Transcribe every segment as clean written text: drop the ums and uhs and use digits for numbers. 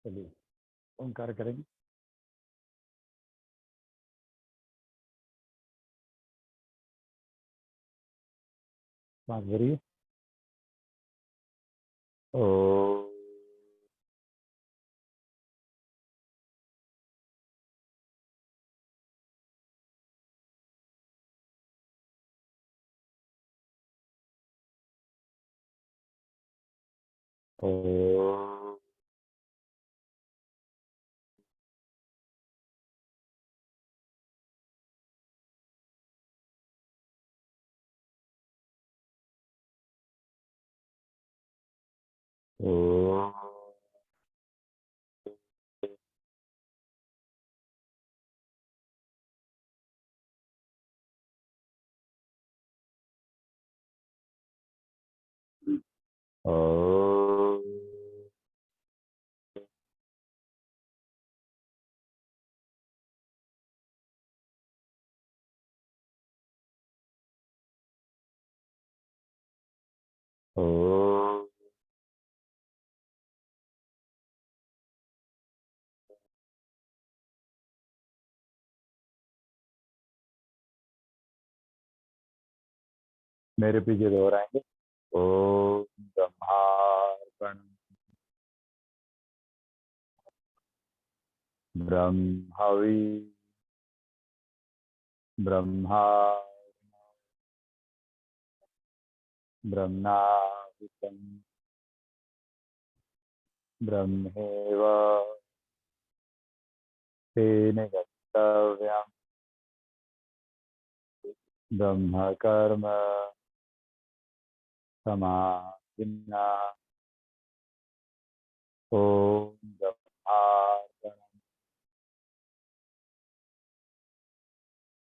चलिए ओंकार करेंगे। सांस भरिए। ओ ओ ओ ओ ओ मेरे पीछे दोहराएंगे। ओम ब्रह्मार्पण ब्रह्मवि ब्रह्मा ब्रह्माहुतं ब्रह्मेव तेन गन्तव्यम् ब्रह्म कर्म समाधिना। ओम ब्रह्मार्पण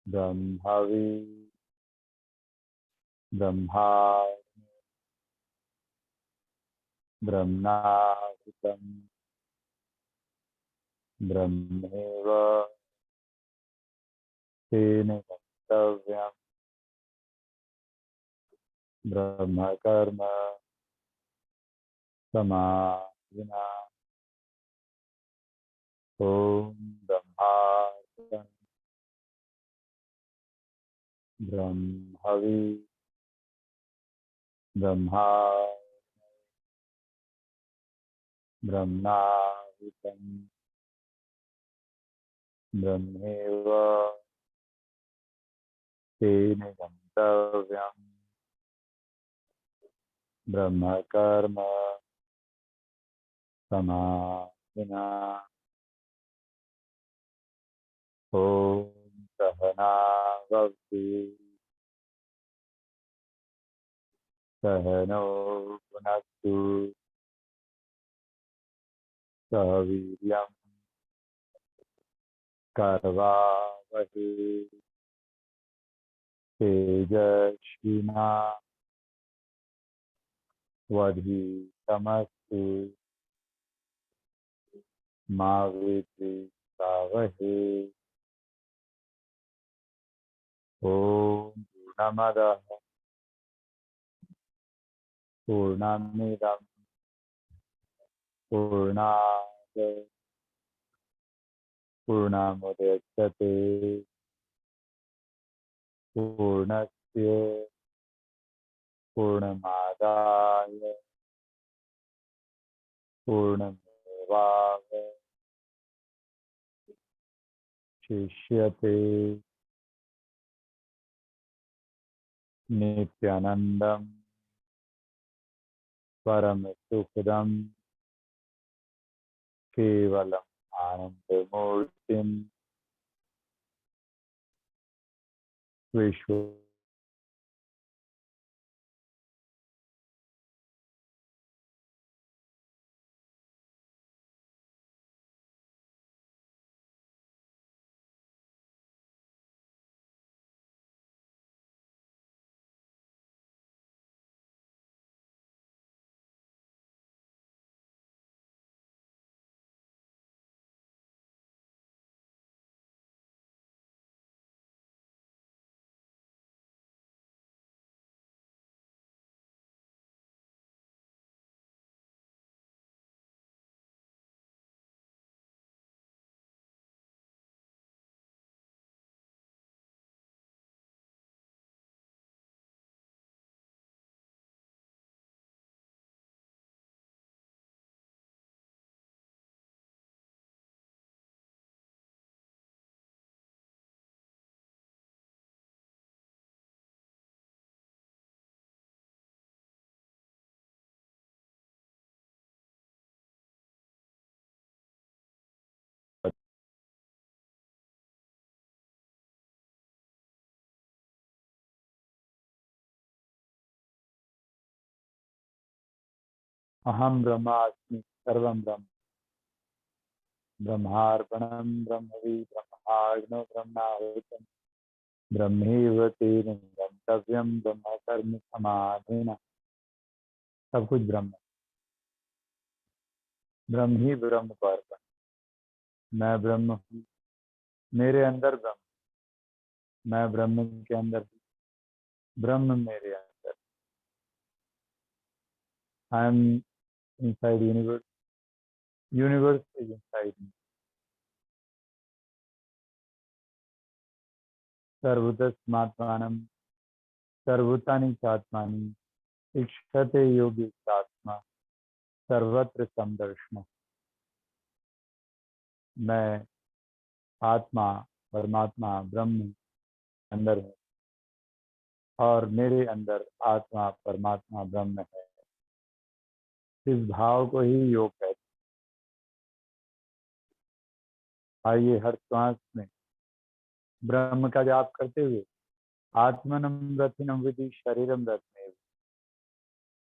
ब्रह्मवि ब्रह्मा ब्रह्माहुतं ब्रह्मेव तेन गन्तव्यम् ब्रह्म कर्म समाधिना। ओम ब्रह्मार्पण ब्रह्मवि ब्रह्मा ब्रह्माहुतं ब्रह्मेव तेन गन्तव्यम् ब्रह्म कर्म समाधिना। ओम सहनावतु सहनो भुनक्तु सह वीर्यं कर्वावहै तेजस्विनावधीतमस्तु मा विद्विषावहै। ओम पूर्णमदः पूर्णमिदं पूर्णात् पूर्णमुदच्यते पूर्णस्य पूर्णमादाय पूर्णमेवावशिष्यते। नित्यानन्दं परमसुखदं केवलम् आनन्दमूर्तिं विश्व अहम ब्रह्मास्मि सर्वं ब्रह्म, ब्रह्मार्पणं ब्रह्मवि ब्रह्माग्नो ब्रह्माहुतं ब्रह्मैव तेन गन्तव्यं ब्रह्म कर्म समाधिना। सब कुछ ब्रह्म है। ब्रह्म ही ब्रह्म को अर्पण। मैं ब्रह्म हूँ, मेरे अंदर ब्रह्म, मैं ब्रह्म के अंदर हूँ, ब्रह्म मेरे अंदर। I am inside universe, universe is inside me. सर्वतस्मात्मानं सर्वभूतानि चात्मानि इक्षते योगी आत्मा सर्वत्र समदर्शन। मैं आत्मा परमात्मा ब्रह्म अंदर हूँ और मेरे अंदर आत्मा परमात्मा ब्रह्म है। इस भाव को ही योग कहते हैं। आइए हर श्वास में ब्रह्म का जाप करते हुए आत्मनम रथिनम विधि शरीरम रत्ने,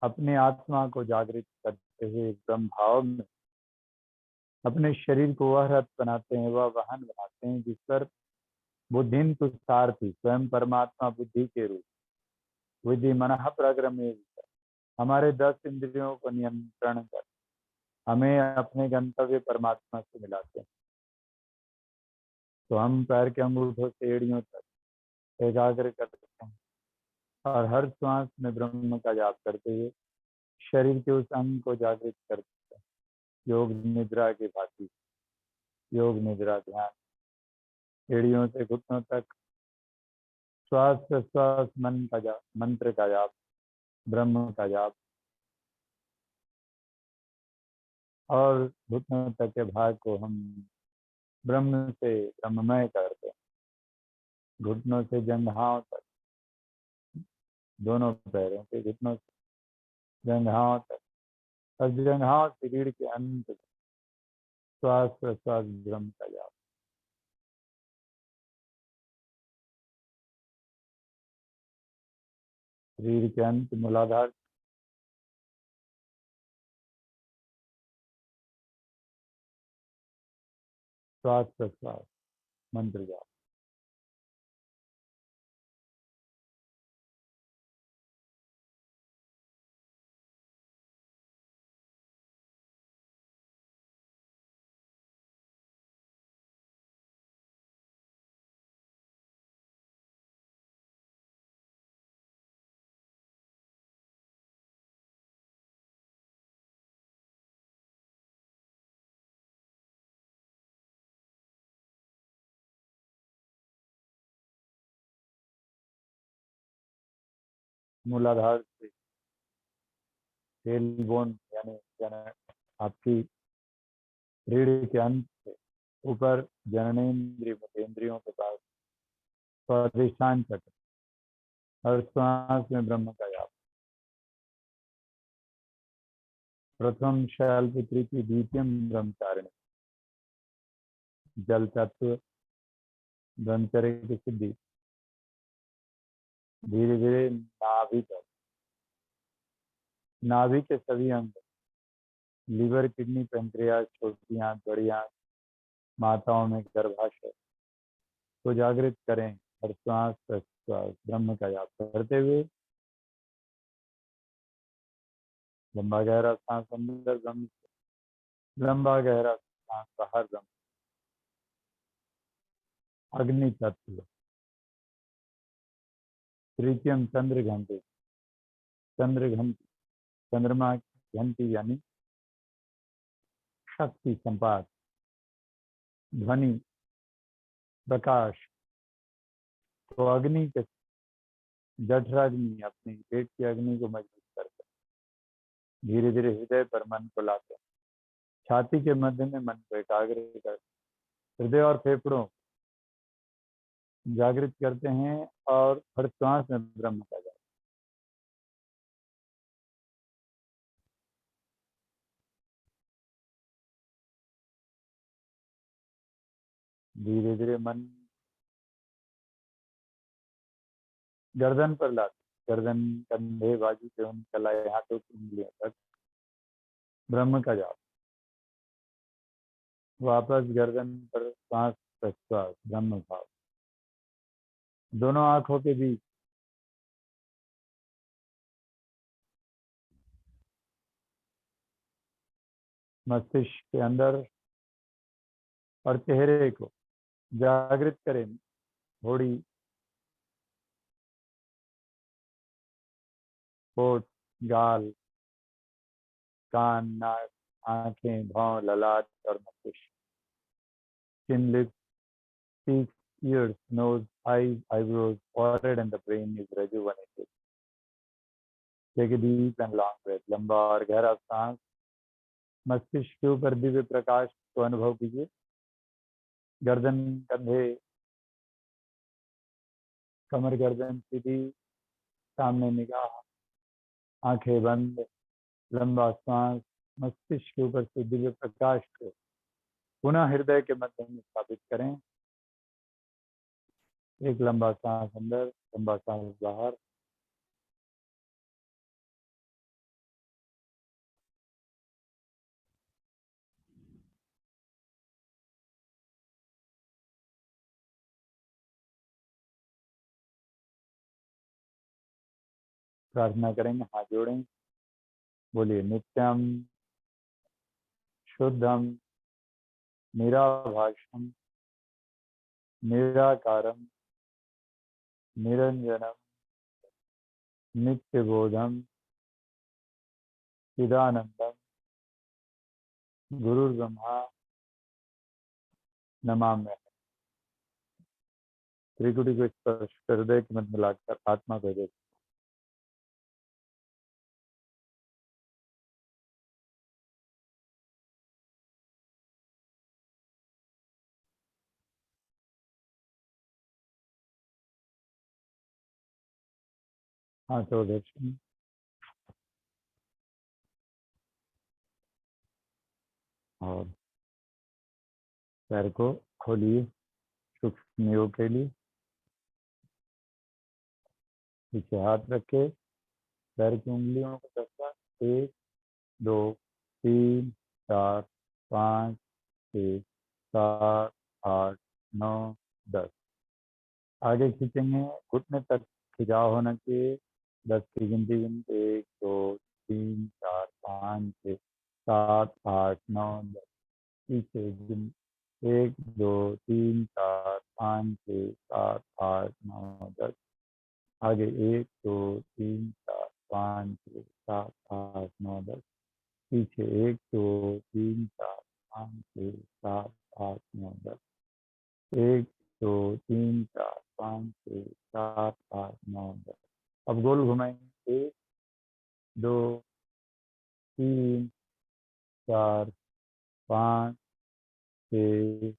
अपने आत्मा को जागृत करते हुए ब्रह्म भाव में अपने शरीर को वह रथ बनाते हैं, वह वाहन बनाते हैं जिस पर बुद्धिन तुषारथी स्वयं परमात्मा बुद्धि के रूप विधि मनः प्रक्रमे हमारे 10 इंद्रियों को नियंत्रण कर हमें अपने गंतव्य परमात्मा से मिलाते हैं। तो हम पैर के अंगूठों से एड़ियों तक एकाग्र करते हैं और हर श्वास में ब्रह्म का जाप करते हुए शरीर के उस अंग को जागृत करते हैं। योग निद्रा के भांति योग निद्रा ध्यान, एड़ियों से घुटनों तक श्वास प्रश्वास मन का जाप, मंत्र का जाप, ब्रह्म का जाप और घुटनों तक के भाग को हम ब्रह्म से ब्रह्ममय करते हैं। घुटनों से जंघाओं तक, दोनों पैरों के घुटनों से जंघाओं तक और जंघाओं से रीढ़ के अंत तक श्वास प्रश्वास ब्रह्म का जाप। रीढ़ के अंत मूलाधार श्वास प्रश्वास मंत्र जाप। मूलाधार से टेल बोन यानी आपकी रीढ़ के अंत से ऊपर जननेन्द्रिय मतेंद्रियों के पास स्वाधिष्ठान चक्र और श्वास में ब्रह्म का जाप। प्रथम शैलपुत्री की द्वितीयम ब्रह्मचारिणी, जल तत्व ब्रह्मचर्य की सिद्धि। धीरे धीरे नाभि तक, नाभि के सभी अंग, लीवर किडनी पेंक्रियास छोटी आंत बड़ी आंत माताओं में गर्भाशय को जागृत करें और श्वास प्रश्वास ब्रह्म का जाप करते हुए लंबा गहरा सांस अंदर ब्रह्म, लंबा गहरा सांस बाहर ब्रह्म। अग्नि तत्व तृतीयम चंद्र घंटे, चंद्र घंटी, चंद्रमा की घंटी यानी शक्ति संपात, ध्वनि प्रकाश। तो अग्नि के जठराग्नि अपनी पेट की अग्नि को मजबूत करते हैं। धीरे धीरे हृदय पर मन को लाते हैं, छाती के मध्य में मन को एकाग्र कर हृदय और फेफड़ों जागृत करते हैं और हर श्वास में ब्रह्म का जाप। धीरे धीरे मन गर्दन पर लाते, गर्दन कंधे बाजू से उन कलाई हाथों की उंगलियों तक ब्रह्म का जाप। वापस गर्दन पर सांस प्रश्वास, ब्रह्म भाव। दोनों आंखों के बीच मस्तिष्क के अंदर और चेहरे को जागृत करें। थोड़ी होठ, गाल, कान, नाक, आंखें, भौं, ललाट और मस्तिष्क। चिन, lips, cheeks, ears, nose, eyes, eyebrows, forehead and the brain is rejuvenated. Take a deep and long breath. लंबा और गहरा सांस। मस्तिष्क के ऊपर दिव्य प्रकाश को अनुभव कीजिए। गर्दन, कंधे, कमर, गर्दन सीधी, सामने निगाह, आंखें बंद। लंबा सांस। मस्तिष्क के ऊपर से दिव्य प्रकाश को पुनः हृदय के मध्य में स्थापित करें। एक लंबा सांस अंदर, लंबा सांस बाहर। प्रार्थना करेंगे, हाथ जोड़ें, बोलिए नित्यम शुद्धम निराभाषम निराकारम निरंजनम नित्यबोधम चिदानंदम गुरुर्ब्रह्मा नमाम्यहम्। त्रिकुटी को स्पर्श कर हृदय के मध्य मिलाकर आत्मा को देख। हाथों दर्शन और पैर को खोलिए सूक्ष्म योग के लिए। पीछे हाथ रखे, पैर की उंगलियों को दसा। 1 2 3 4 5 6 7 8 9 10। आगे खींचेंगे, घुटने तक खिंचाव होना चाहिए। 10 की गिनती गिनते 1 2 3 4 5 6 7 8 9 10। पीछे गिन 1 2 3 4 5 6 7 8 9 10। आगे 1 2 3 4 5 6 7 8 9 10। पीछे 1 2 3 4 5 6 7 8 9 10। 1 2 3 4 5 6 7 8 9 10। अब गोल घुमाएंगे। 1 2 3 4 5 6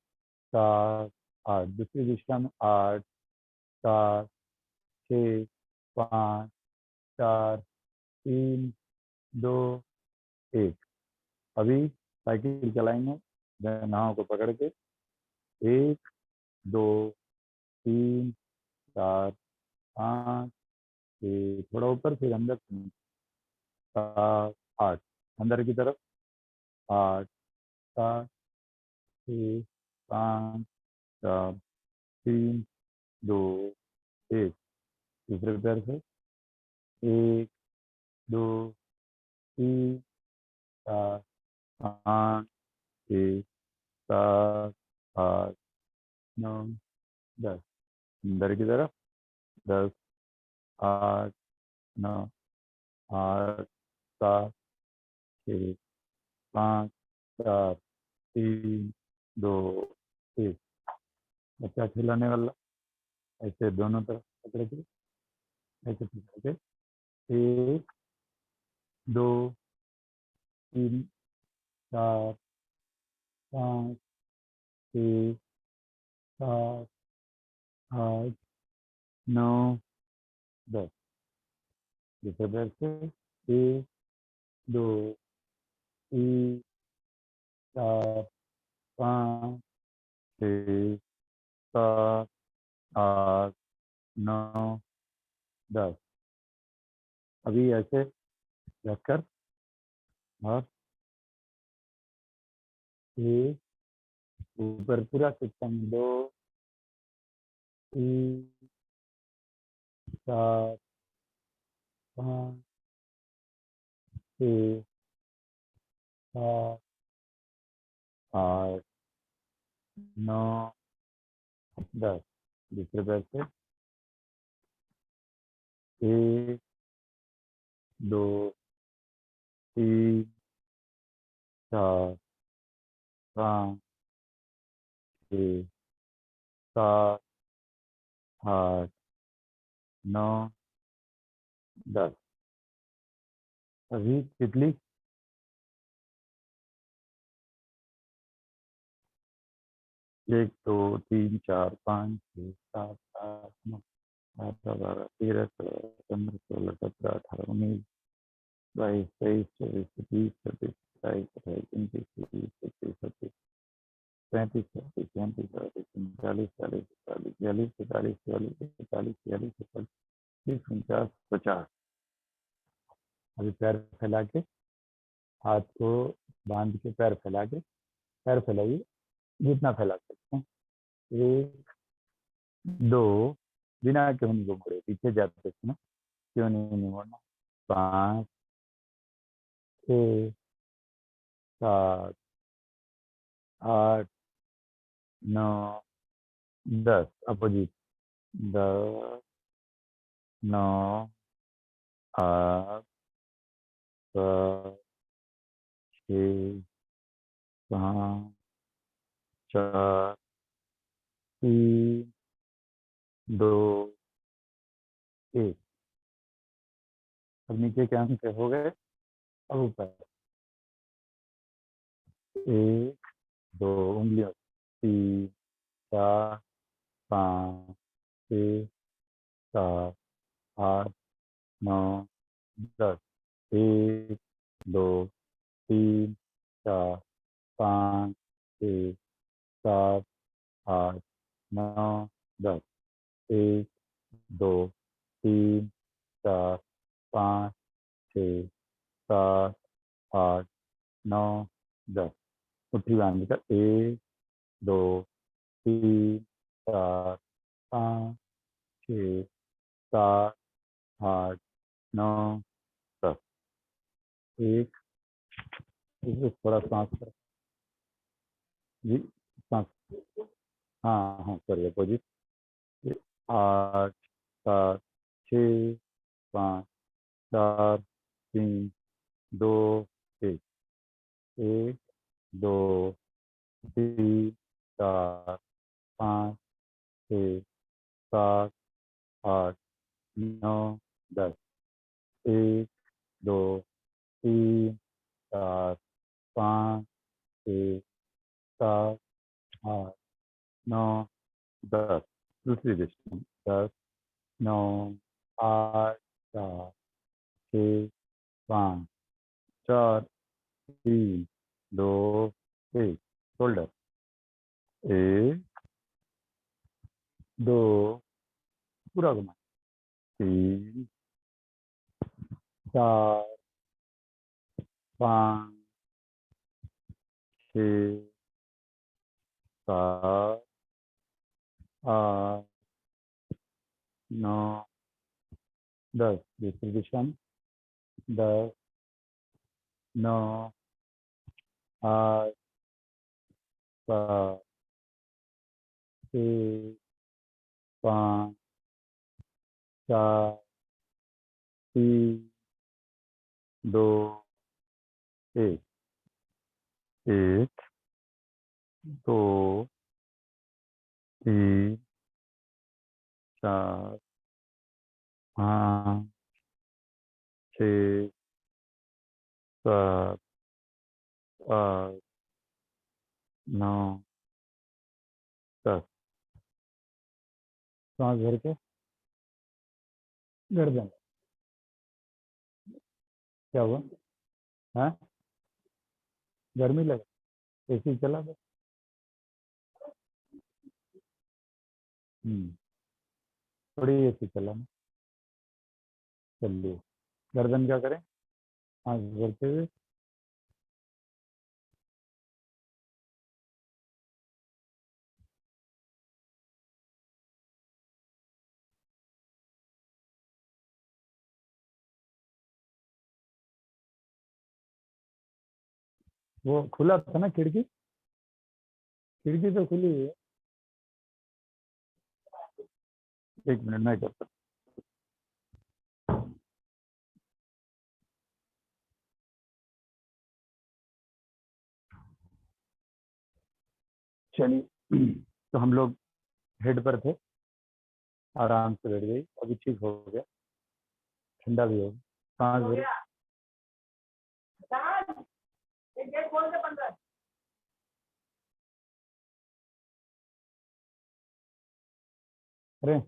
7 8। दूसरी दिशा में 8 7 6 5 4 3 2 1। अभी साइकिल चलाएंगे जनाओं को पकड़ के। 1 2 3 4 5 6। थोड़ा ऊपर फिर अंदर 7 8। अंदर की तरफ 8 7 6 5 4 3 2 1। दूसरे पैर से 1 2 3 4 5 6 7 8 9 10। अंदर की तरफ 10 8 9 8 7 6 5 4 3 2 1। बच्चा खिलाने वाला ऐसे दोनों तरफ पकड़ के ऐसे पकड़ के 1 2 3 4 5 6 7 8 9 10। दूसरे पैर से 1 2 3 4 5 6 7 8 9 10। अभी ऐसे रखकर और एक, ऊपर पूरा सिस्टम, 2, 3, 4, 5, 6, 7, 8, 9, 10। दूसरे पैर से 1, 2, 3, 4, 5, 6, 7, 8, 9, 10। अभी तितली 1, 2, 3, 4, 5, 6, 7, 8, 9, 10, 11, 13, 14, 15, 16, 17, 18, 19, 22, 23, 24, 25, 26, 27, 28, 29, 30, 31, 32, 33, 34, 35, 36, 39, 40, 41, 42, 43, 44, 45, 46, 47, 48, 50। अभी पैर फैला के, हाथ को बांध के पैर फैला के, पैर फैलाइए जितना फैला सकते हैं। 1, 2, बिना क्यों नहीं मोड़े, पीछे जाते थे ना, क्यों नहीं मोड़ना। 5, 6, 7, 8, 9, 10। अपोजिट। 10, 9, 8, 7, 6, 5, 4, 3, 2, 1। अब नीचे के अंक हो गए। अब ऊपर 1, 2 उंगलियों, 3, 4, 5, 6, 7, 8, 9, 10। 1, 2, 3, 4, 5, 6, 7, 8, 9, 10। 1, 2, 3, 4, 5, 6, 7, 8, 9, 10। मुट्ठी बांध कर 1, 2, 3, 4, 5, 6, 7, 8, 9, 10। एक, इसमें थोड़ा सांस कर जी, सांस। हाँ हाँ, सॉरी, अपोजिट। 8, 7, 6, 5, 4, 3, 2, 1। 1, 2, 3, 4, 5, 6, 7, 8, 9, 10। 1, 2, 3, 4, 5, 6, 7, 8, 9, 10। दूसरी डिस्टेंस 10, 9, 8, 7, 6, 5, 4, 3, 2, 1। शोल्डर 1, 2, पूरा घुमा, 3, 4, 5, 6, 7, 8, 9, 10। दूसरी दिशा में 10, 9, 8, 7, 6, 5, 4, 3, 2, 1। 1, 2, 3, 4, 5, 6, 7, 8, 9, 10। सांस भर के गर्दन। क्या हुआ? हाँ, गर्मी लगा, एसी चला दो। थोड़ी एसी चला ना, चलिए। गर्दन क्या करें? सांस भरते हुए वो खुला था ना खिड़की, खिड़की तो खुली है। एक मिनट मैं करता हूँ। चलिए तो हम लोग हेड पर थे, आराम से बैठ गई, अभी ठीक हो गया, ठंडा भी हो गया, सांस भरी। अरे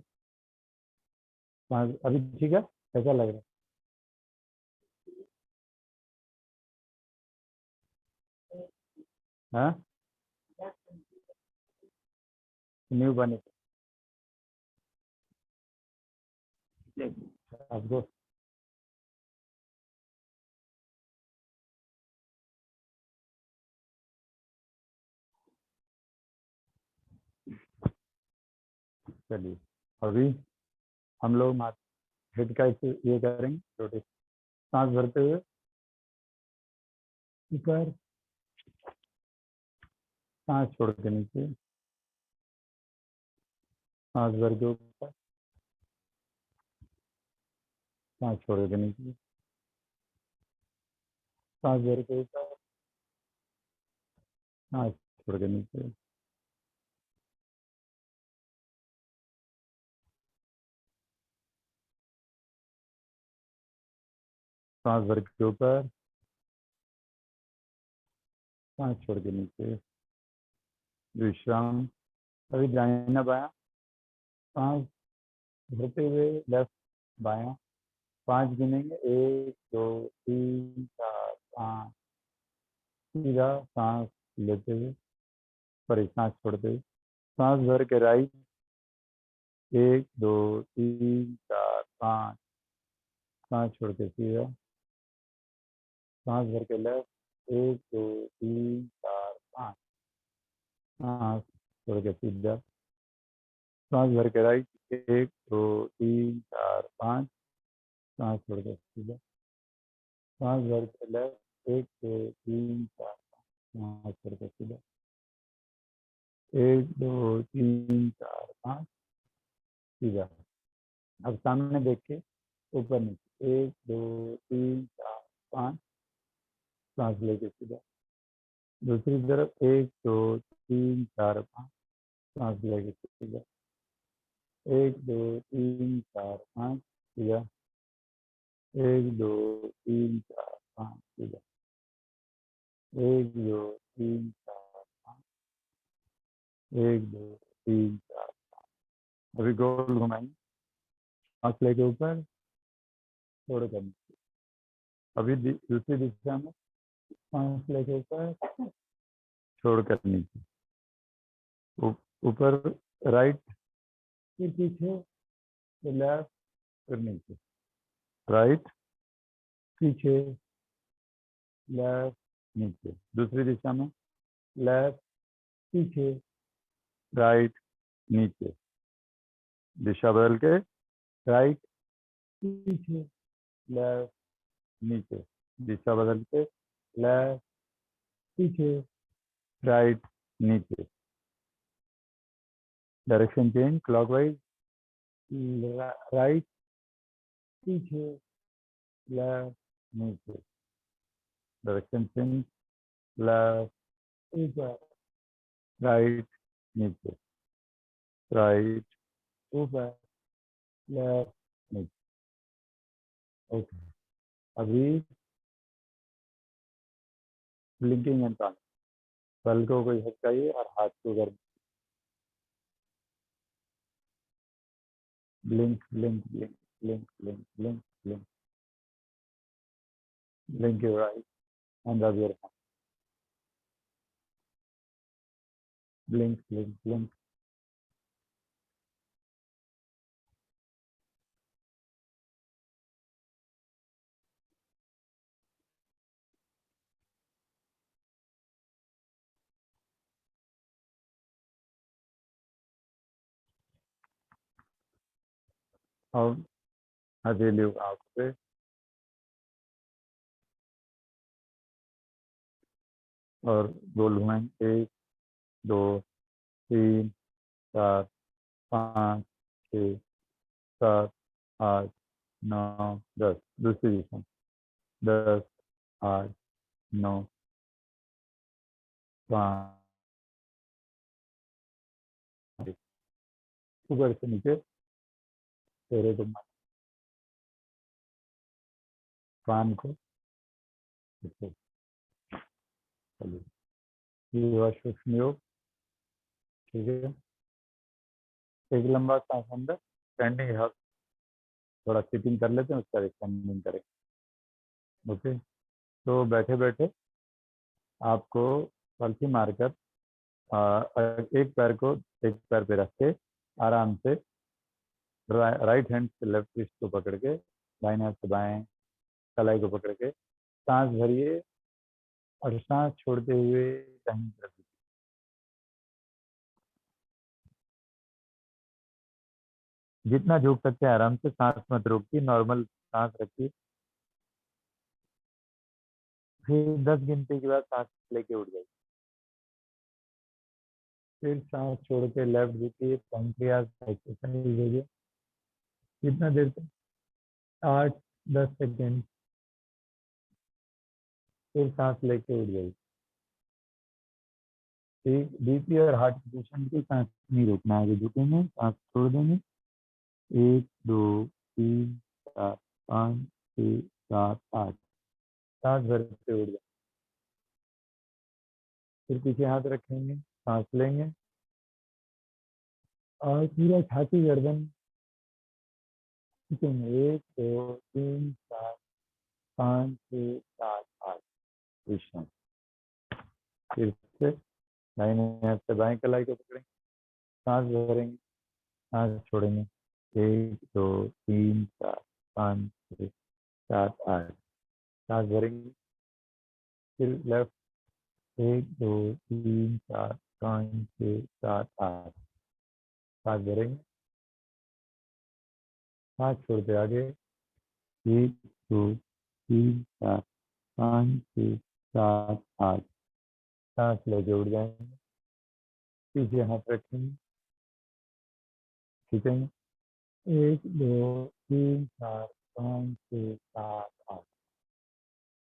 सांस अभी ठीक है, कैसा लग रहा है? हाँ, न्यू बने आपको। चलिए अभी हम लोग हेड का ये करेंगे, रोटेशन। सांस भरते हुए ऊपर, सांस छोड़ के नीचे, सांस भर के ऊपर, सांस छोड़ के नीचे, सांस भर के ऊपर, सांस छोड़ के नीचे, सांस भर के ऊपर, सांस छोड़ के नीचे, विश्राम। अभी दाहिना बायां, सांस भरते हुए लेफ्ट बायां, 5 गिनेंगे, 1 2 3 4 5। सीधा सांस लेते हुए, सॉरी सांस छोड़ते हुए, सांस भर के राइट, 1 2 3 4 5, सांस छोड़ के सीधा, सांस भर के लेफ्ट, 1 2 3 4 5, सांस छोड़ के सीधा, सांस भर के राइट, 1 2 3 4 5, सांस छोड़ के सीधा, सांस भर के लेफ्ट, 1 2 3 4 5, सांस छोड़ के सीधा, 1 2 3 4 5, सीधा। अब सामने देख के ऊपर नीचे, 1 2 3 4 5, सांस लेके सीधा, दूसरी तरफ 1 2 3 4 5, सांस लेके सीधा, 1 2 3 4 5, सीधा, 1 2 3 4 5, सीधा, 1 2 3 4 5, 1 2 3 4। अभी गोल घुमाएंगे, सांस लेके ऊपर, छोड़ कर नीचे। अभी दूसरी दिशा में, सांस लेके ऊपर, छोड़ कर नीचे, ऊपर राइट, फिर पीछे, फिर लेफ्ट, फिर नीचे, राइट, पीछे, लेफ्ट, नीचे। दूसरी दिशा में, लेफ्ट, पीछे, राइट, नीचे। दिशा बदल के, राइट, पीछे, लेफ्ट, नीचे। दिशा बदल के, लेफ्ट, पीछे, राइट, नीचे। डायरेक्शन चेंज क्लॉकवाइज, राइट, पीछे, लेफ्ट, नीचे। डायरेक्शन चेंज, लेफ्ट, ऊपर, राइट, नीचे, राइट, ऊपर, लेफ्ट, नीचे। ओके। अभी ब्लिंकिंग एंड ट्रांस, पलकों को झटकाइए और हाथ को गर्म। Blink blink blink blink blink blink blink, blink your eyes and rub your hand. Blink blink blink. और हथेली आँख पे, और गोल घुमाएंगे 1 2 3 4 5 6 7 8 9 10। दूसरी दिशा 10 8 9 5 ऊपर से नीचे चेहरे को कान को चलिए ये हुआ सूक्ष्म योग। ठीक है, एक लंबा सांस अंदर, स्टैंडिंग हाथ, थोड़ा सिटिंग कर लेते हैं, उसका स्टैंडिंग करें। ओके, तो बैठे बैठे आपको पलथी मारकर एक पैर को एक पैर पे रख के आराम से राइट हैंड से लेफ्ट रिस्ट को पकड़ के दाहिने हाथ से बाएं कलाई को पकड़ के सांस भरिए और सांस छोड़ते हुए दाहिनी तरफ। जितना झुक सकते हैं आराम से, सांस मत रोकिए, नॉर्मल सांस रखिए। फिर 10 गिनती के बाद सांस लेके उठ जाइए। फिर सांस छोड़ के लेफ्ट झुकिए, पैंक्रियाज एक्सरसाइज लीजिए। कितना देर तक? 8-10 सेकेंड। फिर सांस लेके उठ जाइए। ठीक, बीपी और हार्ट की पेशेंट की सांस नहीं रोकना, आगे झुकेंगे, सांस छोड़ देंगे। 1 2 3 4 5 6 7 8। सांस भर के उठ जाए। फिर पीछे हाथ रखेंगे, सांस लेंगे और पूरा छाती गर्दन खींचेंगे। 1 2 3 4 5 6 7 8। विश्राम। फिर से दाहिने हाथ से बाएं कलाई को पकड़ेंगे, सांस भरेंगे, सांस छोड़ेंगे। 1 2 3 4 5 6 7 8। सांस भरेंगे। फिर लेफ्ट 1 2 3 4 5 6 7 8। सांस भरेंगे, सांस छोड़ते आगे। 1 2 3 4 5 6 7 8। सांस लेके उड़ जाएंगे। पीछे हाथ रखेंगे, खींचेंगे। 1 2 3 4 5 6 7 8।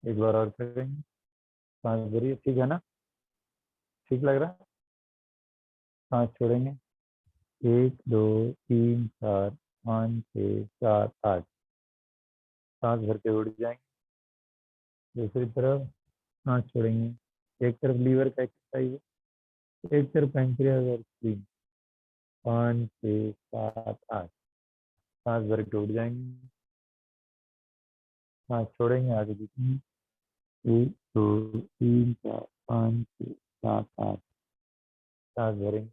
एक बार और करेंगे। सांस भरिए, ठीक है ना? ठीक लग रहा है? सांस छोड़ेंगे। 1 2 3 4 5 6 7 8। सांस भर के उड़ जाएंगे। दूसरी तरफ सांस छोड़ेंगे। एक तरफ लीवर का एक्सरसाइज है, एक तरफ पैंक्रियाज और स्प्लीन। 5 6 7 8। सांस भर के उड़ जाएंगे। सांस छोड़ेंगे, आगे झुकेंगे। 1 2 3 4 5 6 7 8। सांस भरेंगे,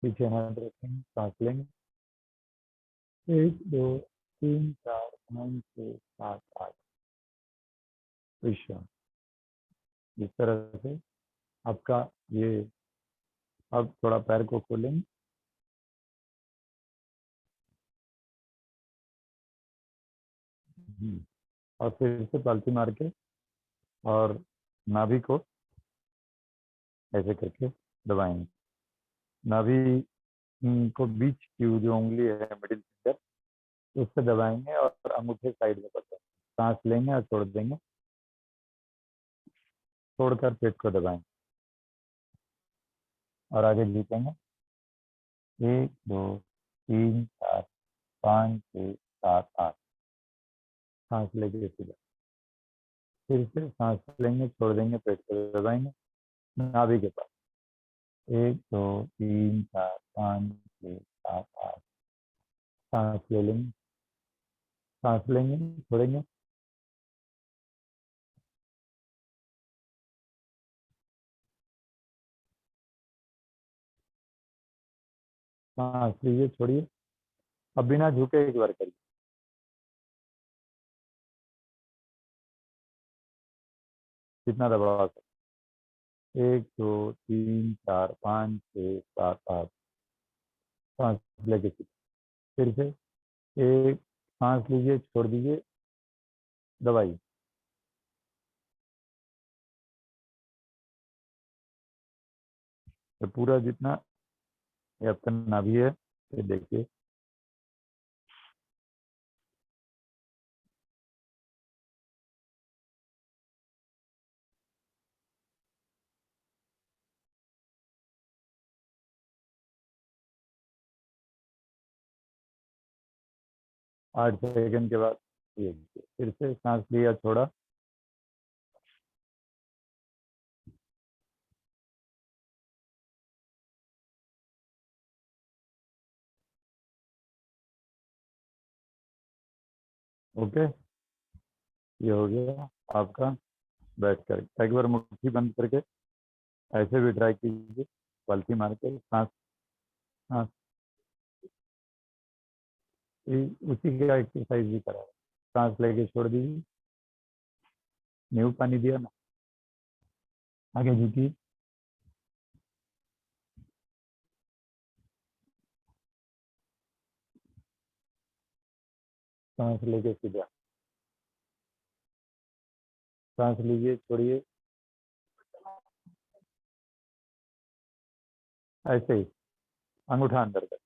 पीछे हाथ रखेंगे, सांस लेंगे। 1 2 3 4 5 6 7 8। विश्राम। इस तरह से आपका ये, अब थोड़ा पैर को खोलेंगे। और फिर से पलटी मार के और नाभि को ऐसे करके दबाएंगे। नाभि को बीच की जो उंगली है, मिडिल फिंगर, उससे दबाएंगे और अंगूठे साइड में पकड़ेंगे। सांस लेंगे और छोड़ देंगे, छोड़कर पेट को दबाएंगे और आगे झुकेंगे। 1 2 3 4 5 6 7 8। सांस लेके सीधा। फिर से सांस लेंगे, छोड़ देंगे, पेट को दबाएंगे नाभि के पास। 1 2 3 4 5 6 7 8। सांस ले लेंगे, सांस लेंगे, छोड़ेंगे। सांस लीजिए, छोड़िए। अब बिना झुके एक बार करिए। कितना दबा सकते? 1 2 3 4 5 6 7 8। सांस लेके सीधा। फिर से एक सांस लीजिए, छोड़ दीजिए, दबाइए। ये पूरा जितना ये आपका नाभि है, ये देखिए, आठ सेकंड के बाद ये फिर से सांस लिया, छोड़ा, ओके, ये हो गया आपका बैठ कर। एक बार मुट्ठी बंद करके ऐसे भी ट्राई कीजिए, पलटी मार के सांस, सांस उसी का एक्सरसाइज भी करा, सांस लेके छोड़ दीजिए, नींव पानी दिया ना, आगे झुकी, सांस लेके सीधा, सांस लीजिए, छोड़िए, ऐसे ही अंगूठा अंदर कर,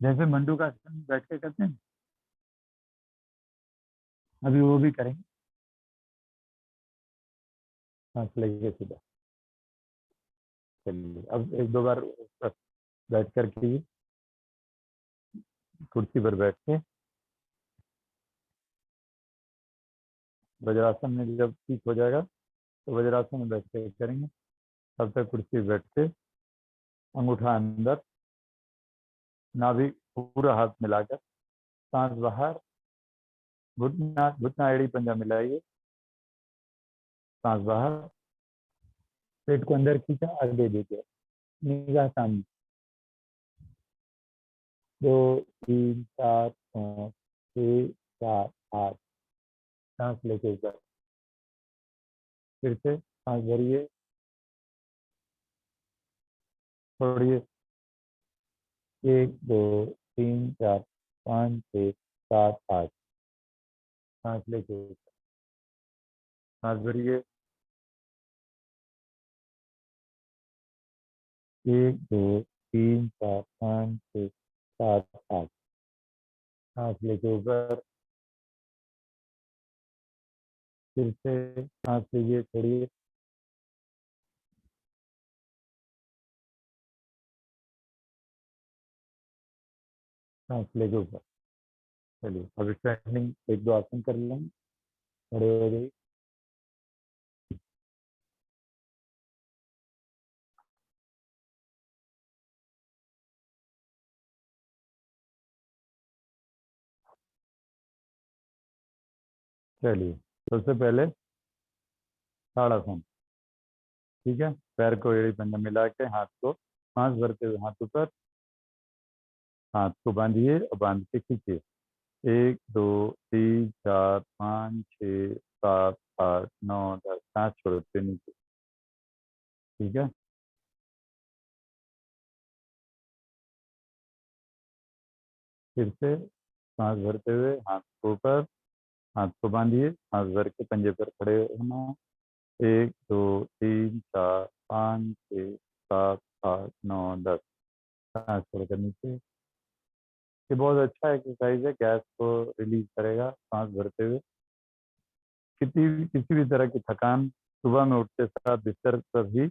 जैसे मंडू का आसन बैठ के करते हैं, अभी वो भी करेंगे, सांस लेके सीधा। चलिए अब एक दो बार बैठ कर कीजिए, कुर्सी पर बैठ के। वज्रासन में जब ठीक हो जाएगा तो वज्रासन में बैठ के करेंगे, तब तक कुर्सी बैठ के अंगूठा अंदर, नाभि पूरा हाथ मिलाकर, सांस बाहर, घुटना घुटना एड़ी पंजा मिलाइए, सांस बाहर, पेट को अंदर खींचा, आगे देखिए, निगाह सामने, 2 3 4 5 6 7 8, सांस लेके ऊपर, फिर से सांस भरिए, छोड़िए, 1 2 3 4 5 6 7 8, सांस लेके ऊपर, सांस भरिए, 1 2 3 4 5 6 7 8, सांस लेके ऊपर, फिर से सांस लीजिए, छोड़िए, सांस लेके ऊपर। चलिए अब स्ट्रेटनिंग एक दो आसन कर लेंगे, खड़े हो जाइए, चलिए सबसे पहले ताड़ासन, ठीक है, पैर को एड़ी पंजा मिला के, हाथ को सांस भरते हुए हाथ ऊपर, हाथ को बांधिए और बांध के खींचिए, 1 2 3 4 5 6 7 8 9 10, सांस छोड़ते नीचे, ठीक है। फिर से सांस भरते हुए हाथ को ऊपर, हाथ को बांधिए, सांस भर के पंजे पर खड़े होना, 1 2 3 4 5 6 7 8 9 10, सांस छोड़कर नीचे। ये बहुत अच्छा एक्सरसाइज है, गैस को रिलीज करेगा सांस भरते हुए। किसी भी तरह की थकान सुबह में उठते साथ बिस्तर पर ही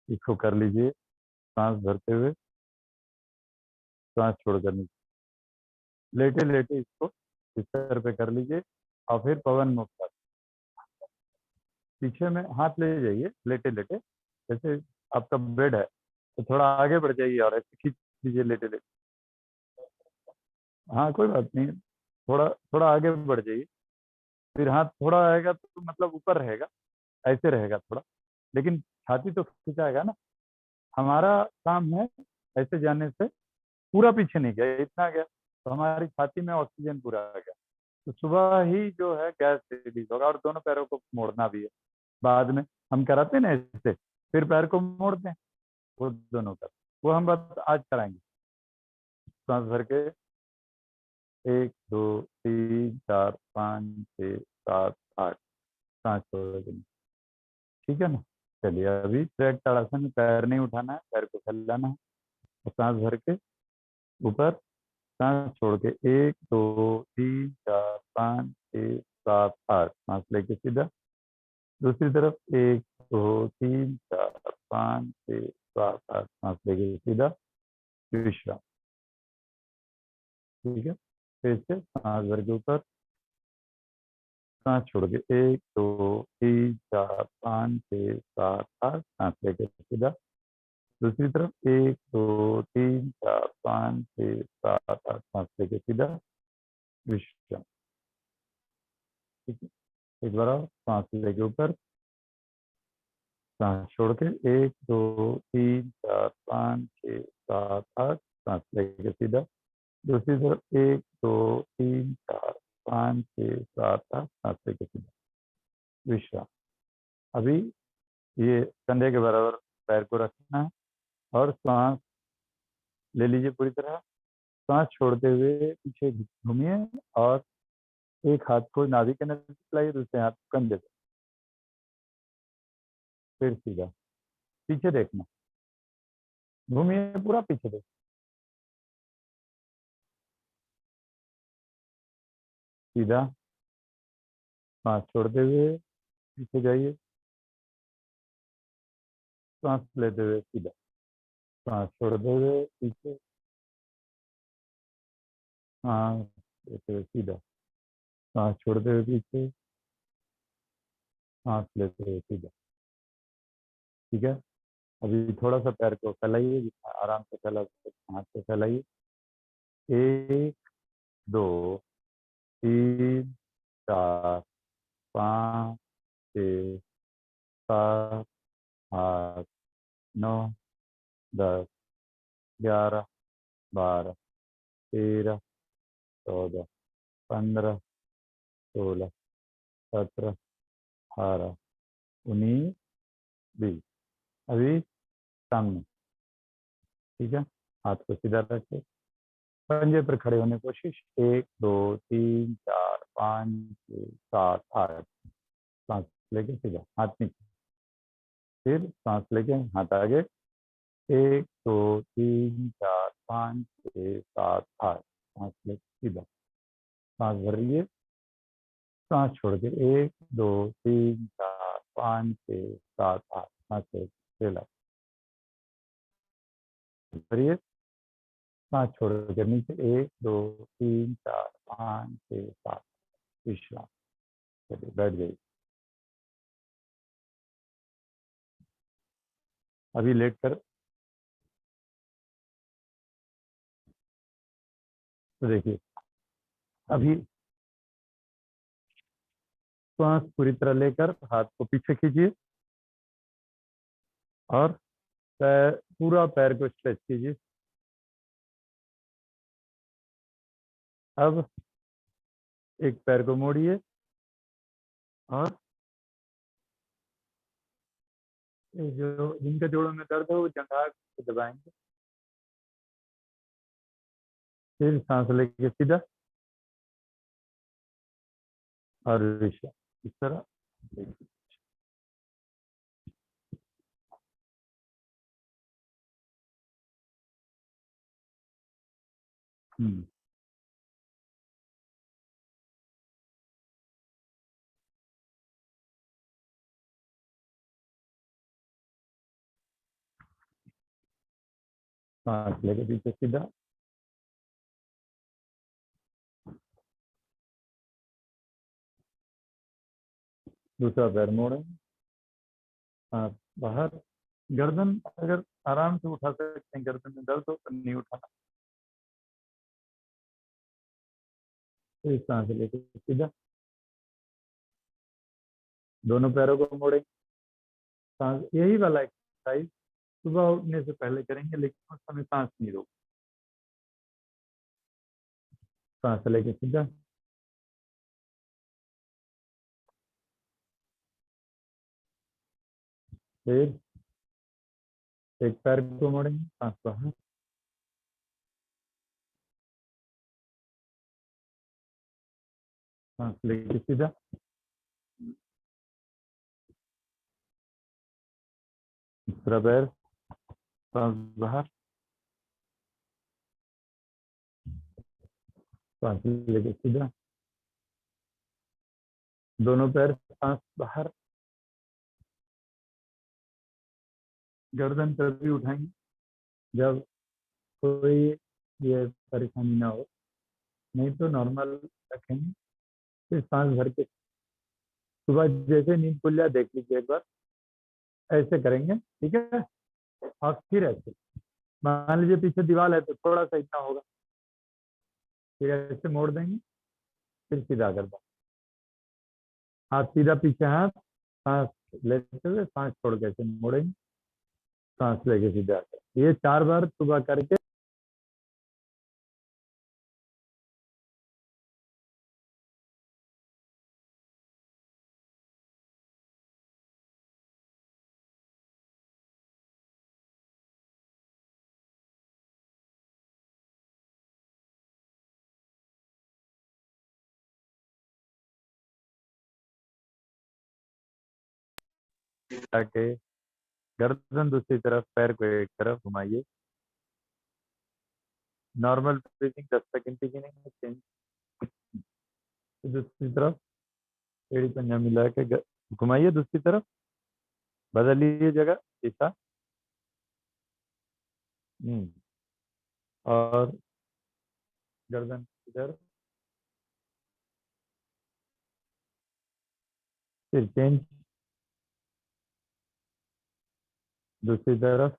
इसको कर लीजिए, सांस भरते हुए, सांस छोड़कर नीचे, लेटे लेटे इसको बिस्तर पे कर लीजिए, और फिर पवन मुक्त, पीछे में हाथ ले जाइए, लेटे लेटे, जैसे आपका बेड है तो थोड़ा आगे बढ़ जाइए और ऐसे खींच लीजिए लेटे लेटे, हाँ कोई बात नहीं, थोड़ा थोड़ा आगे बढ़ जाइए, फिर हाथ थोड़ा आएगा तो मतलब ऊपर रहेगा, ऐसे रहेगा थोड़ा, लेकिन छाती तो खिंचाएगा ना, हमारा काम है ऐसे जाने से, पूरा पीछे नहीं गया, इतना गया तो हमारी छाती में ऑक्सीजन पूरा आ गया, तो सुबह ही जो है गैस रिलीज होगा, और दोनों पैरों को मोड़ना भी है, बाद में हम कराते हैं ना ऐसे, फिर पैर को मोड़ते हैं, वो दोनों का, वो हम बस आज कराएंगे, सांस भर के, 1 2 3 4 5 6 7 8, सांस छोड़ देंगे, ठीक है ना। चलिए अभी ट्रैक ताड़ासन में पैर नहीं उठाना है, पैर को फैलाना है और सांस भर के ऊपर, सांस छोड़ के 1 2 3 4 5 6 7 8, सांस लेके सीधा दूसरी तरफ 1 2 3 4 5 6 7 8, सांस लेके सीधा विश्राम। ठीक है, फिर से सांस भर के ऊपर, सांस छोड़ के 1 2 3 4 5 6 7 8, सांस लेके सीधा दूसरी तरफ 1 2 3 4 5 6 7 8, सांस लेके सीधा विश्राम। ठीक है, एक बार और सांस लेके ऊपर, सांस छोड़ के 1 2 3 4 5 6 7 8, सांस लेके सीधा दूसरी तरफ 1 2 3 4 5 6 7 8, सांस लेके सीधा विश्राम। अभी ये कंधे के बराबर पैर को रखना है और सांस ले लीजिए पूरी तरह, सांस छोड़ते हुए पीछे घूमिए और एक हाथ को नाभि के नजदीक लाइए, दूसरे हाथ को कंधे पे, फिर सीधा पीछे देखना, घूमिए पूरा पीछे देख, सीधा सांस छोड़ते हुए पीछे जाइए, सांस लेते हुए सीधा, सांस छोड़ते हुए पीछे, सांस लेते हुए सीधा, सांस छोड़ते हुए पीछे, सांस लेते हुए सीधा। ठीक है, अभी थोड़ा सा पैर को फैलाइए, जितना आराम से फैला सकते हाथ से फैलाइए, 1 2 3 4 5 6 7 8 9 10 11 12 13 14 15 16 17 18 19 20। अभी सामने। ठीक है, हाथ को सीधा रखे, पंजे पर खड़े होने की कोशिश, 1 2 3 4 5 6 7 8, सांस लेके सीधा हाथ नीचे, फिर सांस लेके हाथ आगे, 1 2 3 4 5 6 7 8, सांस लेके सीधा, सांस भर रही है, सांस छोड़ के 1 2 3 4 5 6 7 8, सांस लेके रिलैक्स भरिए, सांस छोड़ के नीचे 1 2 3 4 5 6 7, विश्राम। चलिए बैठ जाइए। अभी लेट कर तो देखिए, अभी सांस पूरी तरह लेकर हाथ को पीछे खींचिए और पैर, पूरा पैर को स्ट्रेच कीजिए। अब एक पैर को मोड़िए और ये जो जिनके जोड़ों में दर्द हो वो जंघा को दबाएंगे, फिर सांस लेके सीधा और विश्राम, इस तरह। हम्म, सांस लेके पीछे सीधा, दूसरा पैर मोड़े, सांस बाहर, गर्दन अगर आराम से उठा सकते हैं, गर्दन में दर्द हो तो नहीं उठाना, फिर सांस लेके सीधा, दोनों पैरों को मोड़े, सांस, यही वाला एक्सरसाइज सुबह उठने से पहले करेंगे, लेकिन उस समय सांस नहीं रोक, सांस लेके सीधा, फिर एक पैर को मोड़ेंगे, सांस बाहर, सांस लेके सीधा, दूसरा पैर, सांस बाहर, सांस लेके सीधा, दोनों पैर, सांस बाहर, गर्दन तभी उठाएंगे जब कोई ये परेशानी ना हो, नहीं तो नॉर्मल रखेंगे। फिर सांस भर के सुबह जैसे नींद खुल जाए देख लीजिए एक बार, ऐसे करेंगे, ठीक है। और फिर ऐसे मान लीजिए पीछे दीवार है तो थोड़ा सा इतना होगा, फिर ऐसे मोड़ देंगे, फिर सीधा कर देंगे, हाथ सीधा पीछे, हाथ, सांस लेते हुए सांस छोड़ के ऐसे मोड़ेंगे, सांस लेके सीधा कर, ये 4 बार सुबह करके ताकि गर्दन दूसरी तरफ, पैर को एक तरफ घुमाइए, नॉर्मल ब्रीथिंग 10 सेकंड की गिनेंगे, चेंज दूसरी तरफ, एड़ी पंजा मिला के घुमाइए दूसरी तरफ, बदलिए जगह, दिशा। और गर्दन इधर, फिर चेंज दूसरी तरफ,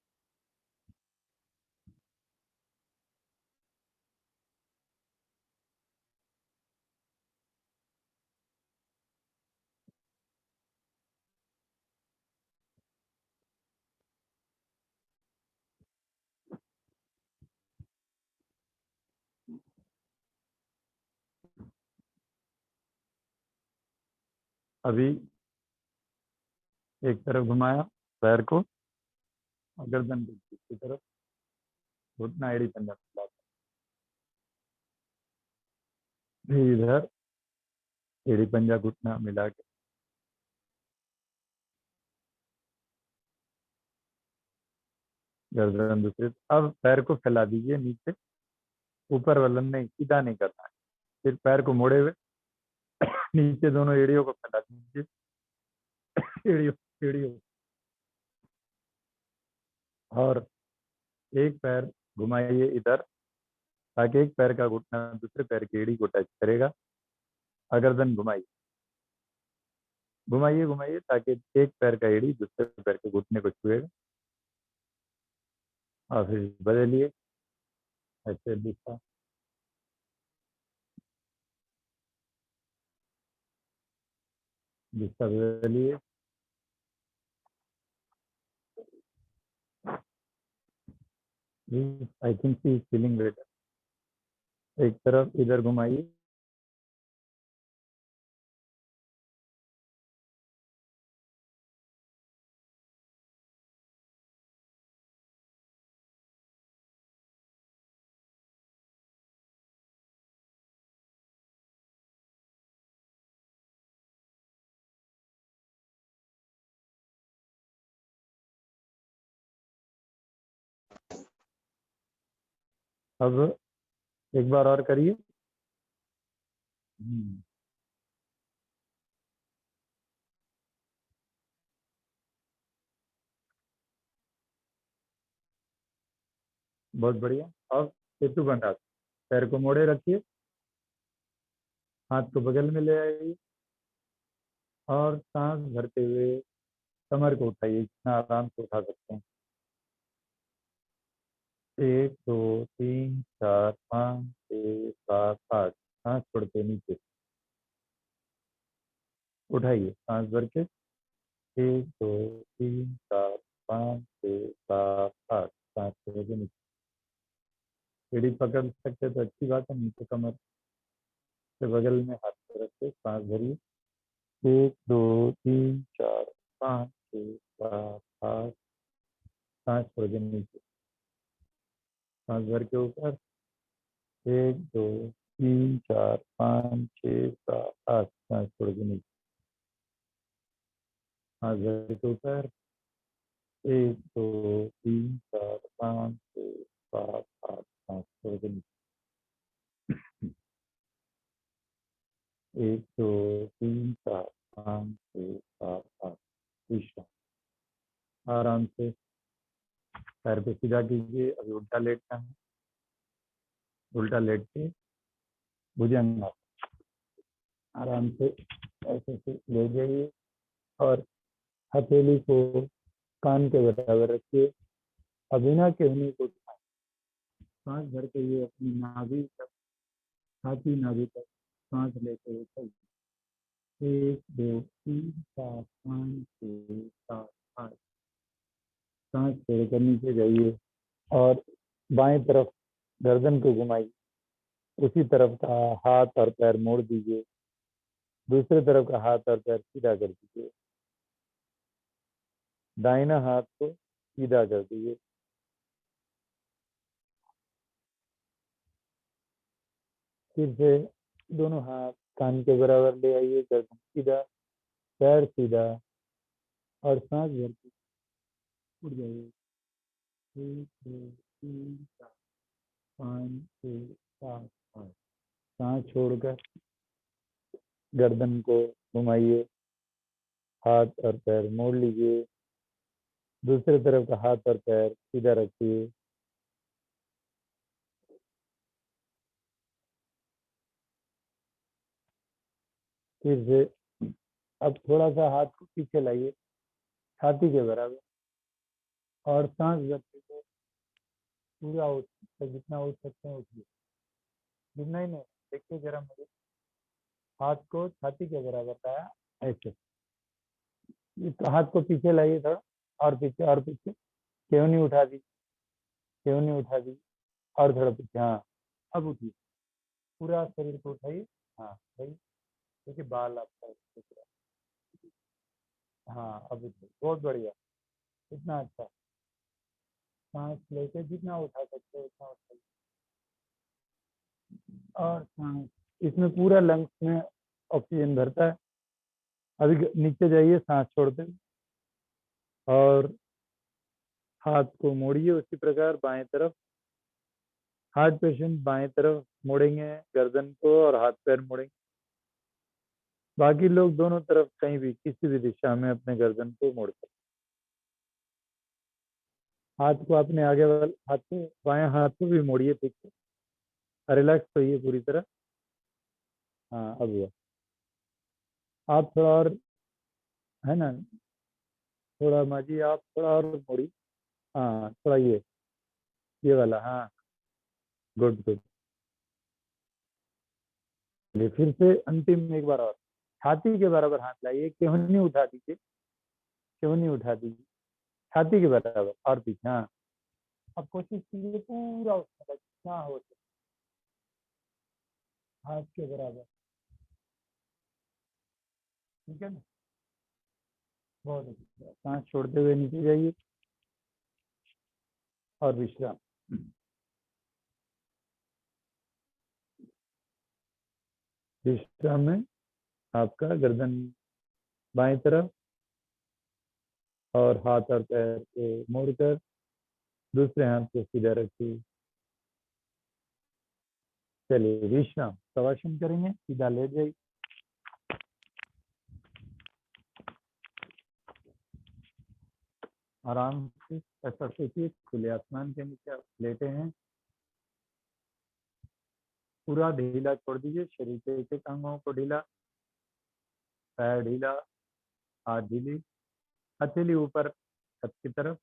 अभी एक तरफ घुमाया पैर को, और गर्दन को दूसरी तरफ, घुटना एड़ी पंजा मिला के, फिर इधर एड़ी पंजा घुटना मिला के, गर्दन दूसरी, अब पैर को फैला दीजिए नीचे, ऊपर वाला नहीं, सीधा नहीं करना है, फिर पैर को मोड़े हुए नीचे दोनों एड़ियों को फैला दीजिए, एड़ियों एड़ियों, और एक पैर घुमाइए इधर, ताकि एक पैर का घुटना दूसरे पैर की एड़ी को टच करेगा, गर्दन घुमाइए, घुमाइए घुमाइए ताकि एक पैर का एड़ी दूसरे पैर के घुटने को छुएगा, और फिर बदलिए ऐसे, दिशा, दिशा बदलिए, I think she is feeling better, एक तरफ इधर घुमाइए, अब एक बार और करिए। बहुत बढ़िया। अब सेतु बंधा, पैर को मोड़े रखिए, हाथ को बगल में ले आइए, और सांस भरते हुए कमर को उठाइए, इतना आराम से उठा सकते हैं, 1 2 3 4 5 6 7 8, सांस छोड़ते नीचे उठाइए, सांस भर के, 1 2 3 4 5 6 7 8, सांस छोड़ के नीचे, एड़ी पकड़ सकते तो अच्छी बात है, नीचे कमर के बगल में हाथ रख के सांस भरिए, 1 2 3 4 5 6 7 8, सांस छोड़ के नीचे, सांस भर के ऊपर, 1 2 3 4 5 6 7 8, सांस छोड़ के नीचे, सांस भर के ऊपर, 1 2 3 4 5 6 7 8 9 थोड़े से नीचे 1 2 3 4 5 6 7 8 विश्राम। आराम से पैर पे सीधा कीजिए। अभी उल्टा लेटना है। उल्टा लेट के भुजंग आराम से ऐसे से ले जाइए और हथेली को कान के बराबर रखिए। अभी ना केहनी को सांस भर के ये अपनी नाभि तक, छाती नाभि तक सांस लेते हुए चलिए। 1 2 3 4 5 6 7 8 सांस छोड़कर नीचे जाइए और बाएं तरफ गर्दन को घुमाइए। उसी तरफ का हाथ और पैर मोड़ दीजिए। दूसरे तरफ का हाथ और पैर सीधा कर दीजिए। दाहिना हाथ को सीधा कर दीजिए। फिर से दोनों हाथ कान के बराबर ले आइए। गर्दन सीधा, पैर सीधा और सांस भर के उड़ जाइए। 1 2 3 4 5 6 7 8 सांस छोड़कर गर्दन को घुमाइए। हाथ और पैर मोड़ लीजिए। दूसरे तरफ का हाथ और पैर सीधा रखिए। फिर से अब थोड़ा सा हाथ को पीछे लाइए, छाती के बराबर, और सांस भरते हुए पूरा उठ जितना उठ सकते हैं उठिए। जितना ही नहीं, देखिए जरा मुझे, हाथ को छाती के बराबर लाया ऐसे। इस हाथ को पीछे लाइए थोड़ा, और पीछे और पीछे। केवनी उठा दी, केवनी उठा दी, और थोड़ा पीछे। हाँ, अब उठिए, पूरा शरीर को उठाइए। हाँ भाई, देखिए बाल आपका दिख रहा है। हाँ, अब उठिए, बहुत बढ़िया, इतना अच्छा। सांस लेके जितना उठा सकते हो उतना उठाइए। और सांस, इसमें पूरा लंग्स में ऑक्सीजन भरता है। अभी नीचे जाइए सांस छोड़ते हुए, और हाथ को मोड़िए उसी प्रकार बाएं तरफ। हार्ट पेशेंट बाएं तरफ मोड़ेंगे गर्दन को और हाथ पैर मोड़ेंगे। बाकी लोग दोनों तरफ कहीं भी किसी भी दिशा में अपने गर्दन को मोड़ सकते। हाथ को अपने आगे वाले हाथ को, बाएं हाथ को भी मोड़िए ठीक से। रिलैक्स होइए पूरी तरह। हाँ, अब हुआ। आप थोड़ा और, है ना, थोड़ा माजी आप थोड़ा और मोड़ी। हाँ, थोड़ा ये वाला। हाँ, गुड गुड। चलिए फिर से अंतिम एक बार और, छाती के बराबर हाथ लाइए। केहनी उठा दीजिए, केहनी उठा दीजिए छाती के बराबर, और पीछे। हाँ, अब कोशिश कीजिए पूरा उसमें तक जितना हो सके, हाथ के बराबर। ठीक है ना, बहुत अच्छा। सांस छोड़ते हुए नीचे जाइए और विश्राम। विश्राम में आपका गर्दन बाएं तरफ, और हाथ और पैर को मोड़कर दूसरे हाथ को सीधा रखिए। चलिए विश्राम, शवासन करेंगे, सीधा लेट जाइए। आराम से ऐसा सोचिए खुले आसमान के नीचे आप लेटे हैं। पूरा ढीला छोड़ दीजिए शरीर के एक एक अंगों को ढीला। पैर ढीला, हाथ ढीली, हथेली ऊपर छत की तरफ,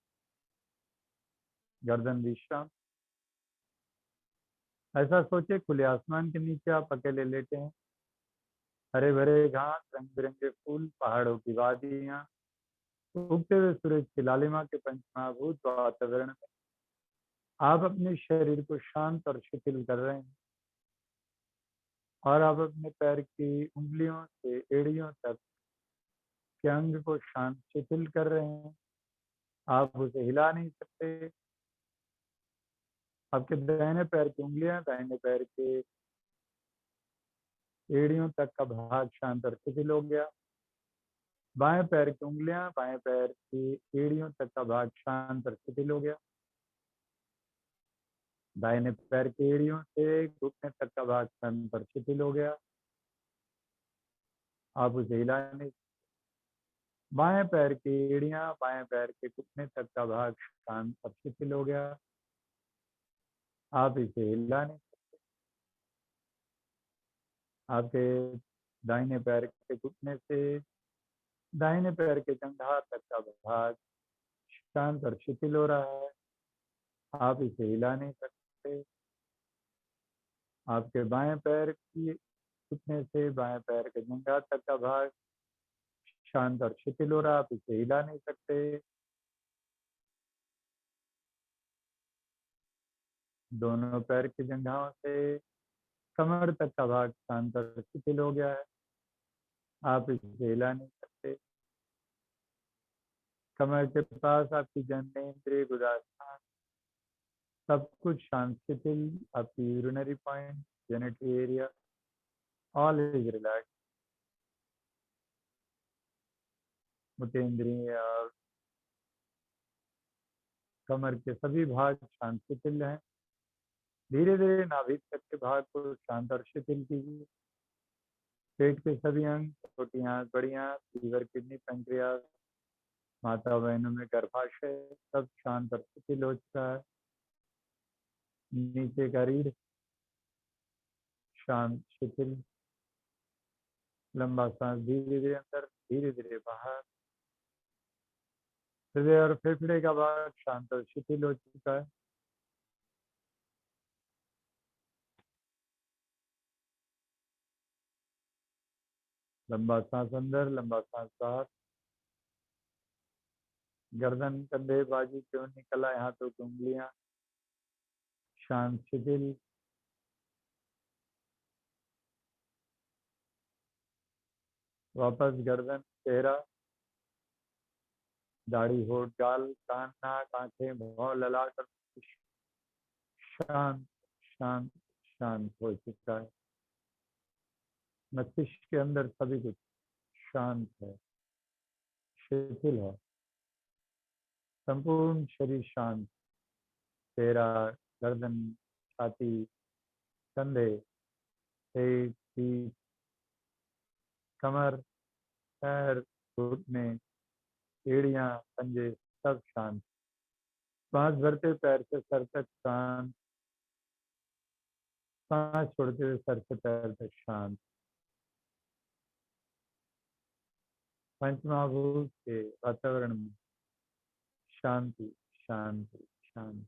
गर्दन विश्राम। ऐसा सोचिए खुले आसमान के नीचे आप अकेले लेटे हैं। हरे भरे घास, रंग बिरंगे फूल, पहाड़ों की वादियां, उगते हुए सूरज की लालिमा के पंचमहाभूत वातावरण में आप अपने शरीर को शांत और शिथिल कर रहे हैं। और आप अपने पैर की उंगलियों से एड़ियों तक के अंग को शांत शिथिल कर रहे हैं। आप उसे हिला नहीं सकते। आपके दाहिने पैर की उंगलियां दाहिने पैर के एड़ियों तक का भाग शांत और शिथिल हो गया। बाएं पैर की उंगलियां बाएं पैर की एड़ियों तक का भाग शांत और शिथिल हो गया। दाहिने पैर की एड़ियों से घुटने तक का भाग शांत और शिथिल हो गया। आप उसे हिला नहीं। बाएं पैर की एड़ियां बाएं पैर के घुटने तक का भाग शांत और शिथिल हो गया। आप इसे हिला नहीं। आपके दाहिने पैर के घुटने से दाहिने पैर के जंघा तक का भाग शांत और शिथिल हो रहा है। आप इसे हिला नहीं सकते। आपके बाएं पैर की घुटने से बाएं पैर के जंघा तक का भाग शांत और शिथिल हो रहा है। आप इसे हिला नहीं सकते। दोनों पैर की जंघाओं से कमर तक का भाग शांत और शिथिल हो गया है। आप इसे हिला नहीं सकते। कमर के पास आपकी जननेंद्रिय गुदास्थान सब कुछ शांत शिथिल। आपकी urinary point genital area all is relax. मुतेंद्रिय और कमर के सभी भाग शांत शिथिल हैं। धीरे धीरे नाभिक तक के भाग को शांत और शिथिल कीजिए। पेट के सभी अंग छोटी आंत बड़ी आंत लीवर किडनी पैंक्रियास माता बहनों में गर्भाशय सब शांत और शिथिल हो चुका है। नीचे का रीढ़ शांत शिथिल। लंबा सांस धीरे धीरे अंदर धीरे धीरे बाहर। हृदय और फेफड़े का भाग शांत और शिथिल हो चुका है। लंबा सांस अंदर लंबा सांस बाहर। गर्दन कंधे बाजू क्यों निकल आए हाथों की उंगलियां शांत शिथिल। वापस गर्दन चेहरा दाढ़ी होठ गाल कान नाक आंखें भौं ललाट और शांत शांत शांत हो चुका है। मस्तिष्क के अंदर सभी कुछ शांत है शिथिल है। संपूर्ण शरीर शांत। चेहरा गर्दन छाती कंधे पेट पीठ कमर पैर घुटने एड़ियां पंजे सब शांत। सांस भरते पैर से सर तक शांत। सांस छोड़ते हुए सर से पैर तक शांत। पंचमहाभूत के वातावरण में शांति शांति शांति।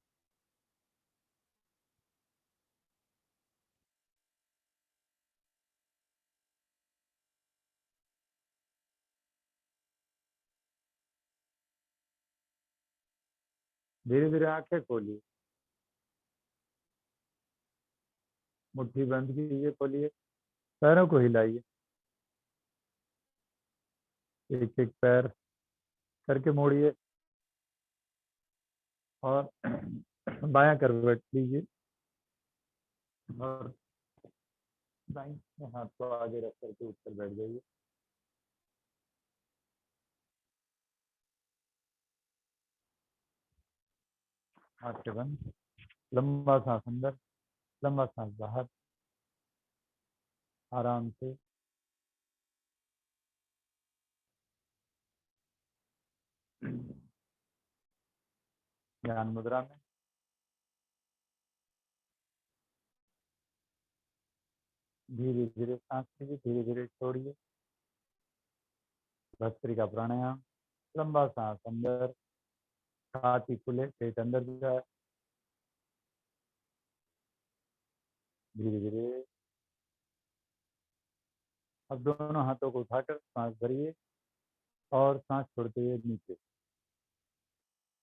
धीरे धीरे आंखें खोलिए। मुट्ठी बंद कीजिए खोलिए। पैरों को हिलाइए। एक एक पैर करके मोड़िए और बायां करवट लीजिए और दाईं हाथ को आगे रख करके ऊपर बैठ जाइए। आंखें बंद। लंबा सांस अंदर लंबा सांस बाहर। आराम से ध्यान मुद्रा में धीरे धीरे सांस लीजिए धीरे धीरे छोड़िए। भस्त्रिका प्राणायाम। लंबा सांस अंदर छाती खुले पेट अंदर जाए। धीरे धीरे अब दोनों हाथों को उठाकर सांस भरिए और सांस छोड़ते हुए नीचे।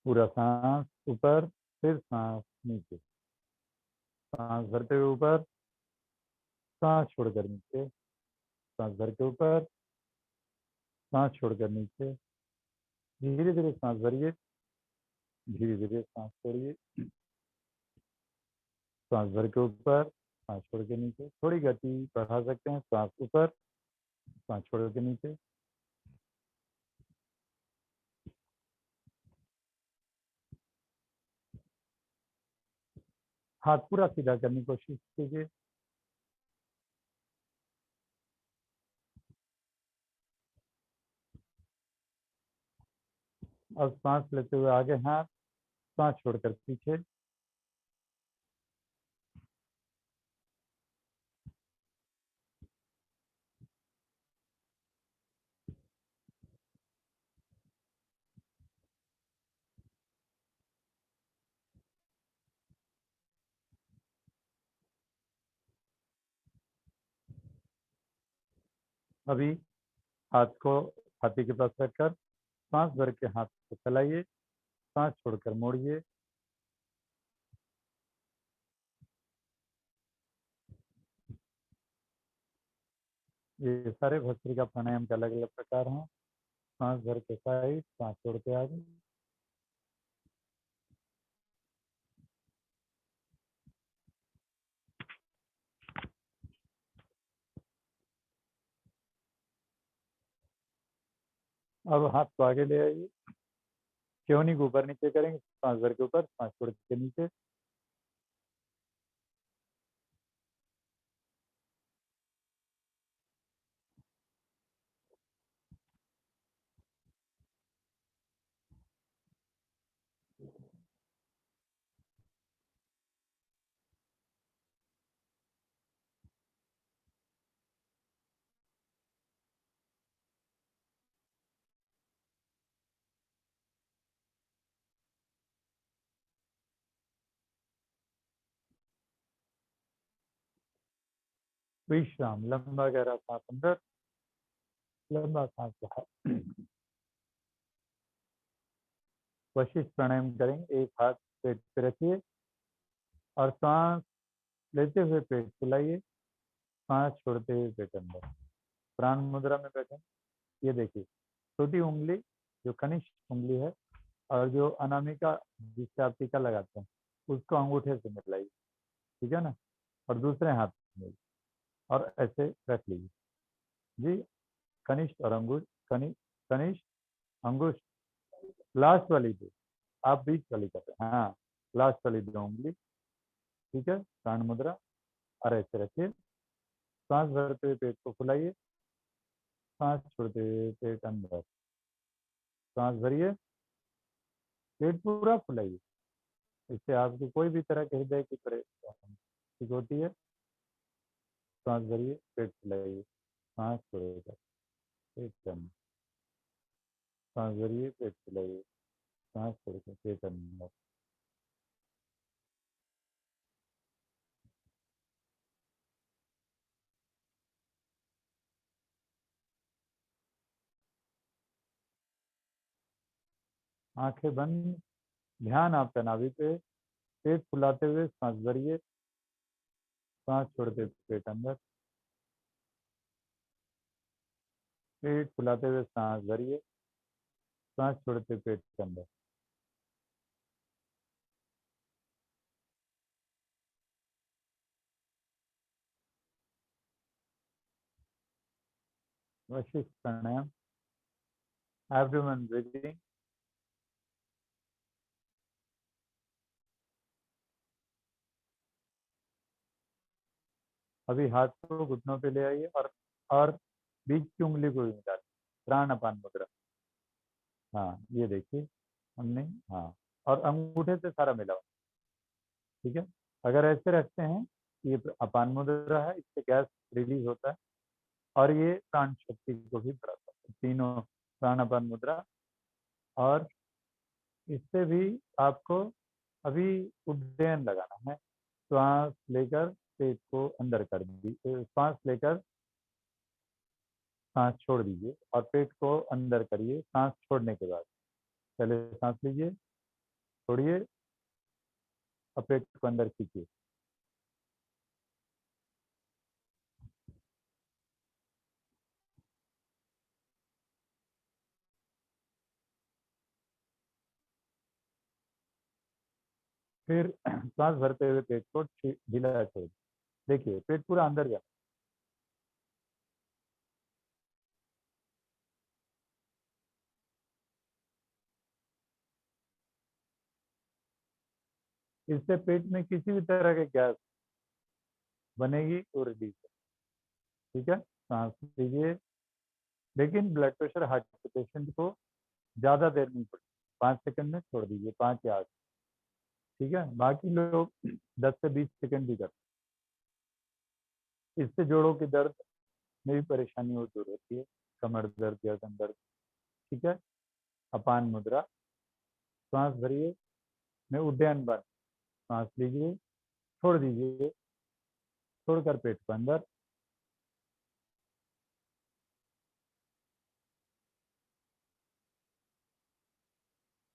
पूरा सांस ऊपर फिर सांस नीचे। सांस भरते हुए ऊपर सांस छोड़कर नीचे। सांस भर के ऊपर सांस छोड़कर नीचे। धीरे धीरे सांस भरिए धीरे धीरे सांस छोड़िए। सांस भर के ऊपर सांस छोड़ के नीचे। थोड़ी गति बढ़ा सकते हैं। सांस ऊपर सांस छोड़ के नीचे। हाथ पूरा सीधा करने की कोशिश कीजिए। अब सांस लेते हुए आगे हाथ, सांस छोड़कर पीछे। अभी हाथ को छाती के पास रखकर सांस भर के हाथ को चलाइए, सांस छोड़कर मोड़िए। ये सारे भस्त्रिका प्राणायाम के अलग अलग प्रकार हैं। सांस भर के साइड, सांस छोड़ के आगे। अब हाथ को आगे ले आइए, क्यों को ऊपर नीचे करेंगे, सांस भर के ऊपर, सांस छोड़ के नीचे। विश्राम, लंबा गहरा सांस अंदर, लंबा सांस बाहर। वशिष्ठ प्राणायाम करेंगे। एक हाथ पेट पे रखिए और सांस लेते हुए पेट फुलाइए, सांस छोड़ते हुए पेट अंदर। प्राण मुद्रा में बैठे। ये देखिए, छोटी उंगली जो कनिष्ठ उंगली है और जो अनामिका जिससे आप टीका लगाते हैं, उसको अंगूठे से मिलाइए, ठीक है ना, और दूसरे हाथ में और ऐसे रख लीजिए जी। कनिष्ठ और अंगुष्ठ, कनिष्ठ अंगुष्ठ, लास्ट वाली दो, आप बीच वाली कर रहे हैं, हाँ, लास्ट वाली दो उंगली, ठीक है। प्राण मुद्रा और ऐसे रखिए, सांस भरते हुए पेट को फुलाइए, सांस छोड़ते हुए पेट अंदर, सांस भरिए, पेट पूरा फुलाइए। इससे आपकी कोई भी तरह के हृदय की परेशानी ठीक होती है। सांस भरिए, पेट फुलाइए, सांस छोड़ेगा, पेट अंदर, सांस भरिए, पेट फुलाइए, सांस छोड़कर पेट अंदर। आंखें बंद, ध्यान आपका नाभि पे। पेट फुलाते हुए सांस भरिए, सांस छोड़ते पेट अंदर, पेट फुलाते हुए सांस भरिए, सांस छोड़ते पेट के अंदर। वशिष्ठ प्राणायाम, एब्डोमेन ब्रीदिंग। अभी हाथ को घुटनों पे ले आइए और बीच की उंगली को भी मिला लीजिए, प्राण अपान मुद्रा। हाँ, ये देखिए हमने, हाँ, और अंगूठे से सारा मिला हुआ, ठीक है। अगर ऐसे रखते हैं, ये अपान मुद्रा है, इससे गैस रिलीज होता है और ये प्राण शक्ति को भी बढ़ाता है, तीनों प्राण अपान मुद्रा। और इससे भी आपको अभी उड्डयन लगाना है। श्वास लेकर पेट को अंदर कर दीजिए, श्वास लेकर सांस छोड़ दीजिए और पेट को अंदर करिए सांस छोड़ने के बाद। पहले सांस लीजिए, छोड़िए और पेट को अंदर खींचिए। फिर सांस भरते हुए पेट को ढीला छोड़ दीजिए। देखिए पेट पूरा अंदर जा। इससे पेट में किसी भी तरह के गैस बनेगी तो रिलीज है। ठीक है, सांस लीजिए। लेकिन ब्लड प्रेशर हार्ट के पेशेंट को ज़्यादा देर नहीं पड़ती, 5 सेकंड में छोड़ दीजिए, 5 या 8। ठीक है, बाकी लोग 10 से 20 सेकंड भी करते हैं। इससे जोड़ों की दर्द में भी परेशानी हो दूर होती है, कमर दर्द, गर्दन दर्द। ठीक है, अपान मुद्रा, सांस भरिए में उड्डयन बंद, सांस लीजिए, छोड़ दीजिए, छोड़कर पेट को अंदर।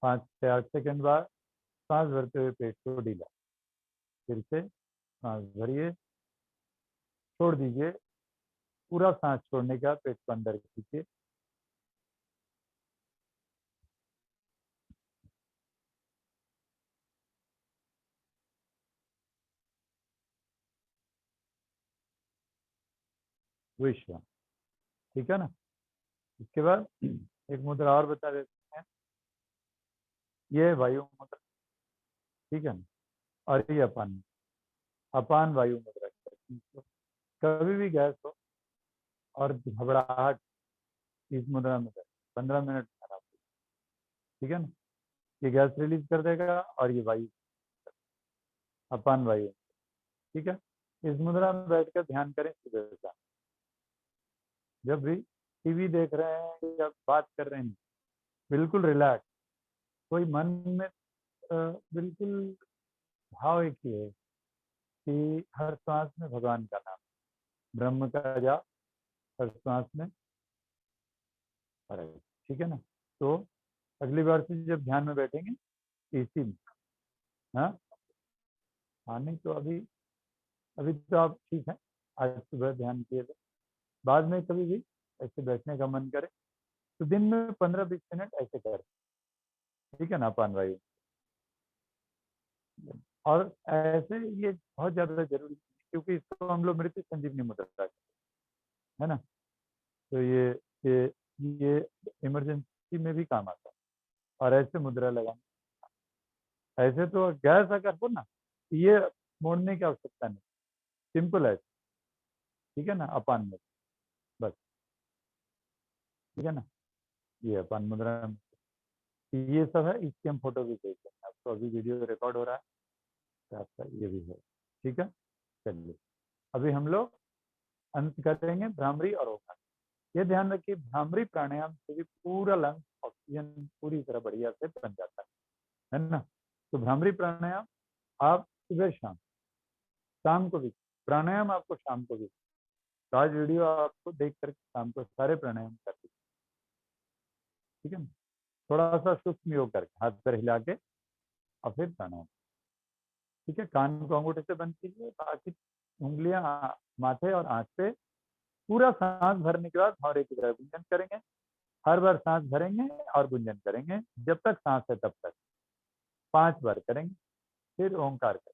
5 से 8 सेकंड बाद सांस भरते हुए पेट को ढीला, फिर से सांस भरिए, छोड़ दीजिए, पूरा सांस छोड़ने का पेट को अंदर खींचिए। विश्राम। ठीक है ना। इसके बाद एक मुद्रा और बता देते हैं, ये है वायु मुद्रा। ठीक है ना, और ये अपान, अपान वायु मुद्रा कहते हैं इसको। कभी भी गैस हो और घबराहट, इस मुद्रा में 15 मिनट आराम। ठीक है ना, ये गैस रिलीज कर देगा और ये वायु, अपान वायु। ठीक है, इस मुद्रा में बैठकर ध्यान करें सुबह शाम। जब भी टीवी देख रहे हैं या बात कर रहे हैं, बिल्कुल रिलैक्स, कोई मन में बिल्कुल भाव एक ही है कि हर सांस में भगवान का नाम, ब्रह्म का जाप हर सांस में रहेगा। ठीक है ना। तो अगली बार से जब ध्यान में बैठेंगे इसी में, हाँ हाँ, नहीं तो अभी अभी तो आप ठीक है, आज सुबह ध्यान किए थे। बाद में कभी भी ऐसे बैठने का मन करे तो दिन में 15-20 मिनट ऐसे करें। ठीक है ना, अपान वायु। और ऐसे ये बहुत ज्यादा जरूरी है, क्योंकि इसको हम लोग मृत्यु संजीवनी मुद्रा कहते हैं, है ना। तो ये ये इमरजेंसी में भी काम आता है। और ऐसे मुद्रा लगाना, ऐसे तो गैस अगर हो ना, ये मोड़ने की आवश्यकता नहीं, सिंपल है। ठीक है ना, अपान में बस। ठीक है ना, ये अपान मुद्रा में ये सब है। इसकी हम फोटो भी भेज देंगे आपको, अभी वीडियो रिकॉर्ड हो रहा है तो आपका ये भी है। ठीक है, चलिए अभी हम लोग अंत करेंगे भ्रामरी और ओंकार। ये ध्यान रखिए, भ्रामरी प्राणायाम से भी पूरा लंग ऑक्सीजन पूरी तरह बढ़िया से बन जाता है ना। तो भ्रामरी प्राणायाम आप सुबह शाम, शाम को भी प्राणायाम, आपको शाम को भी, तो आज वीडियो आपको देख कर शाम को सारे प्राणायाम कर दीजिए। ठीक है ना, थोड़ा सा सूक्ष्म योग करके हाथ पर हिला के और फिर प्राणायाम। ठीक है, कान को अंगूठे से बंद कीजिए, बाकी उंगलियां माथे और आंख पे। पूरा सांस भरने के बाद भौरे की तरह गुंजन करेंगे। हर बार सांस भरेंगे और गुंजन करेंगे जब तक सांस है तब तक, 5 बार करेंगे। फिर ओंकार करें।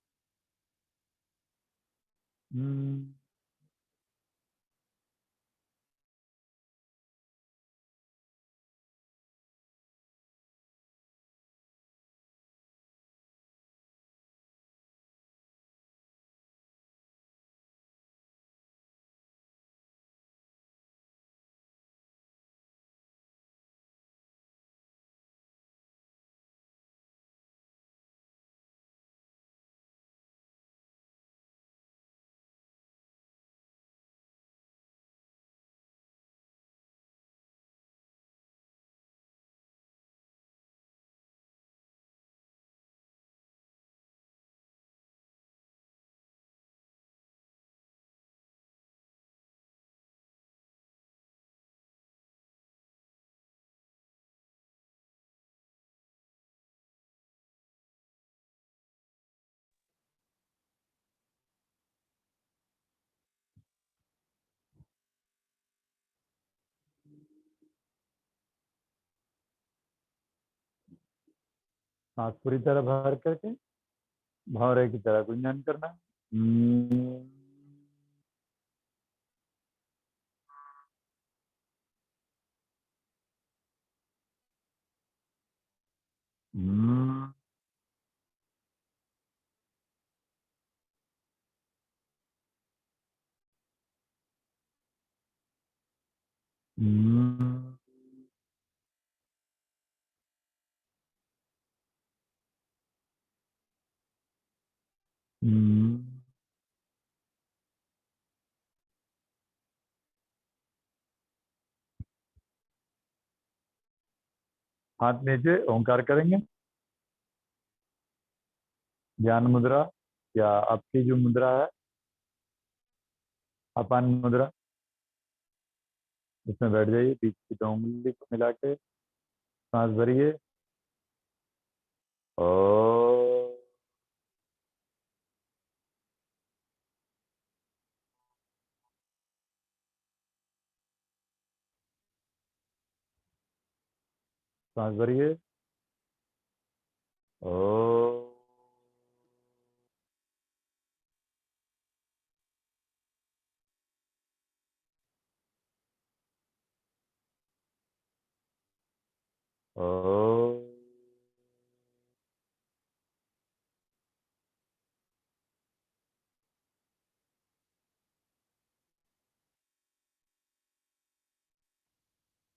सांस पूरी तरह भर करके भौरे की तरह गुंजन करना। हम्म, हम्म। हाथ नीचे ओंकार करेंगे। ज्ञान मुद्रा या आपकी जो मुद्रा है अपान मुद्रा, उसमें बैठ जाइए। बीच की दो उंगली को मिला के सांस भरिए। ओ, सांस भरिए। ओ, ओ,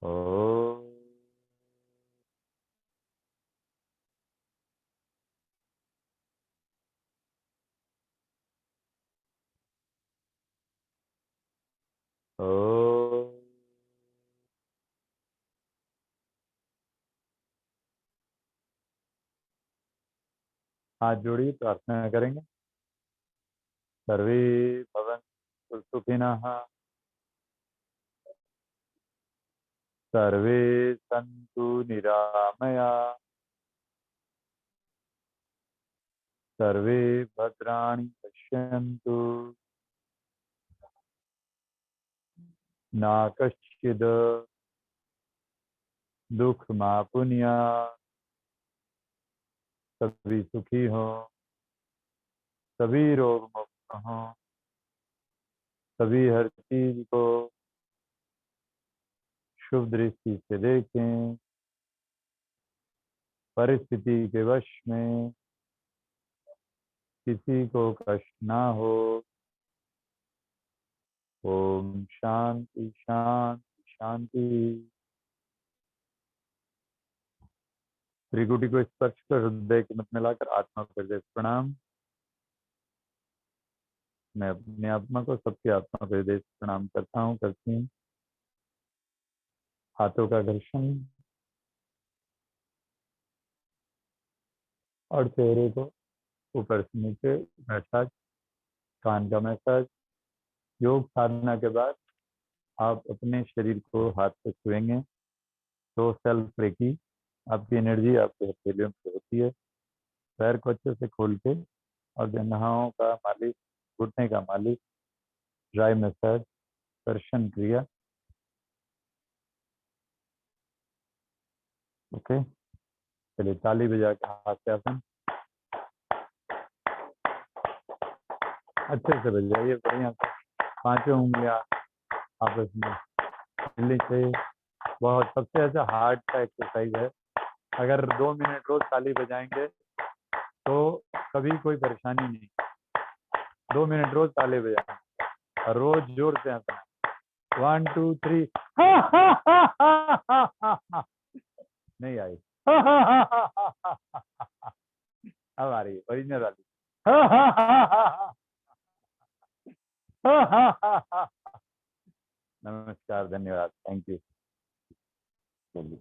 ओ। ओ, हाथ जोड़िए, प्रार्थना करेंगे। सर्वे भवन्तु सुखिनः, सर्वे सन्तु निरामया, सर्वे भद्राणि पश्यन्तु, मा कश्चित् दुःखमाप्नुयात्। सभी सुखी हो, सभी रोग मुक्त हो, सभी हर चीज को शुभ दृष्टि से देखें, परिस्थिति के वश में किसी को कष्ट ना हो। ओम शांति शांति शांति। त्रिकुटी को स्पर्श कर हृदय के मत मिलाकर आत्मा को हृदय से प्रणाम। मैं अपनी आत्मा को, सबकी आत्मा को हृदय से प्रणाम करता हूँ, करती हूँ। हाथों का घर्षण और चेहरे को ऊपर से नीचे मसाज, कान का मसाज। योग साधना के बाद आप अपने शरीर को हाथ से छुएंगे तो सेल्फ रेकी, आपकी एनर्जी आपके हथेलियों पे होती है। पैर को अच्छे से खोल के और जंघाओं का मालिश, घुटने का मालिश, ड्राई मसाज, स्पर्शन क्रिया। ओके, चलिए ताली बजा के हाथ से आसन अच्छे से बजाइए, बढ़िया से। पांचों उंगलियां आपस में मिलनी चाहिए। बहुत सबसे अच्छा हार्ट का एक्सरसाइज है। अगर 2 मिनट रोज ताली बजाएंगे तो कभी कोई परेशानी नहीं। 2 मिनट रोज ताली बजाएं और रोज जोर से हंसना। 1 2 3। नहीं आई। अब आ रही है ओरिजिनल वाली। नमस्कार, धन्यवाद, थैंक यू। चलिए।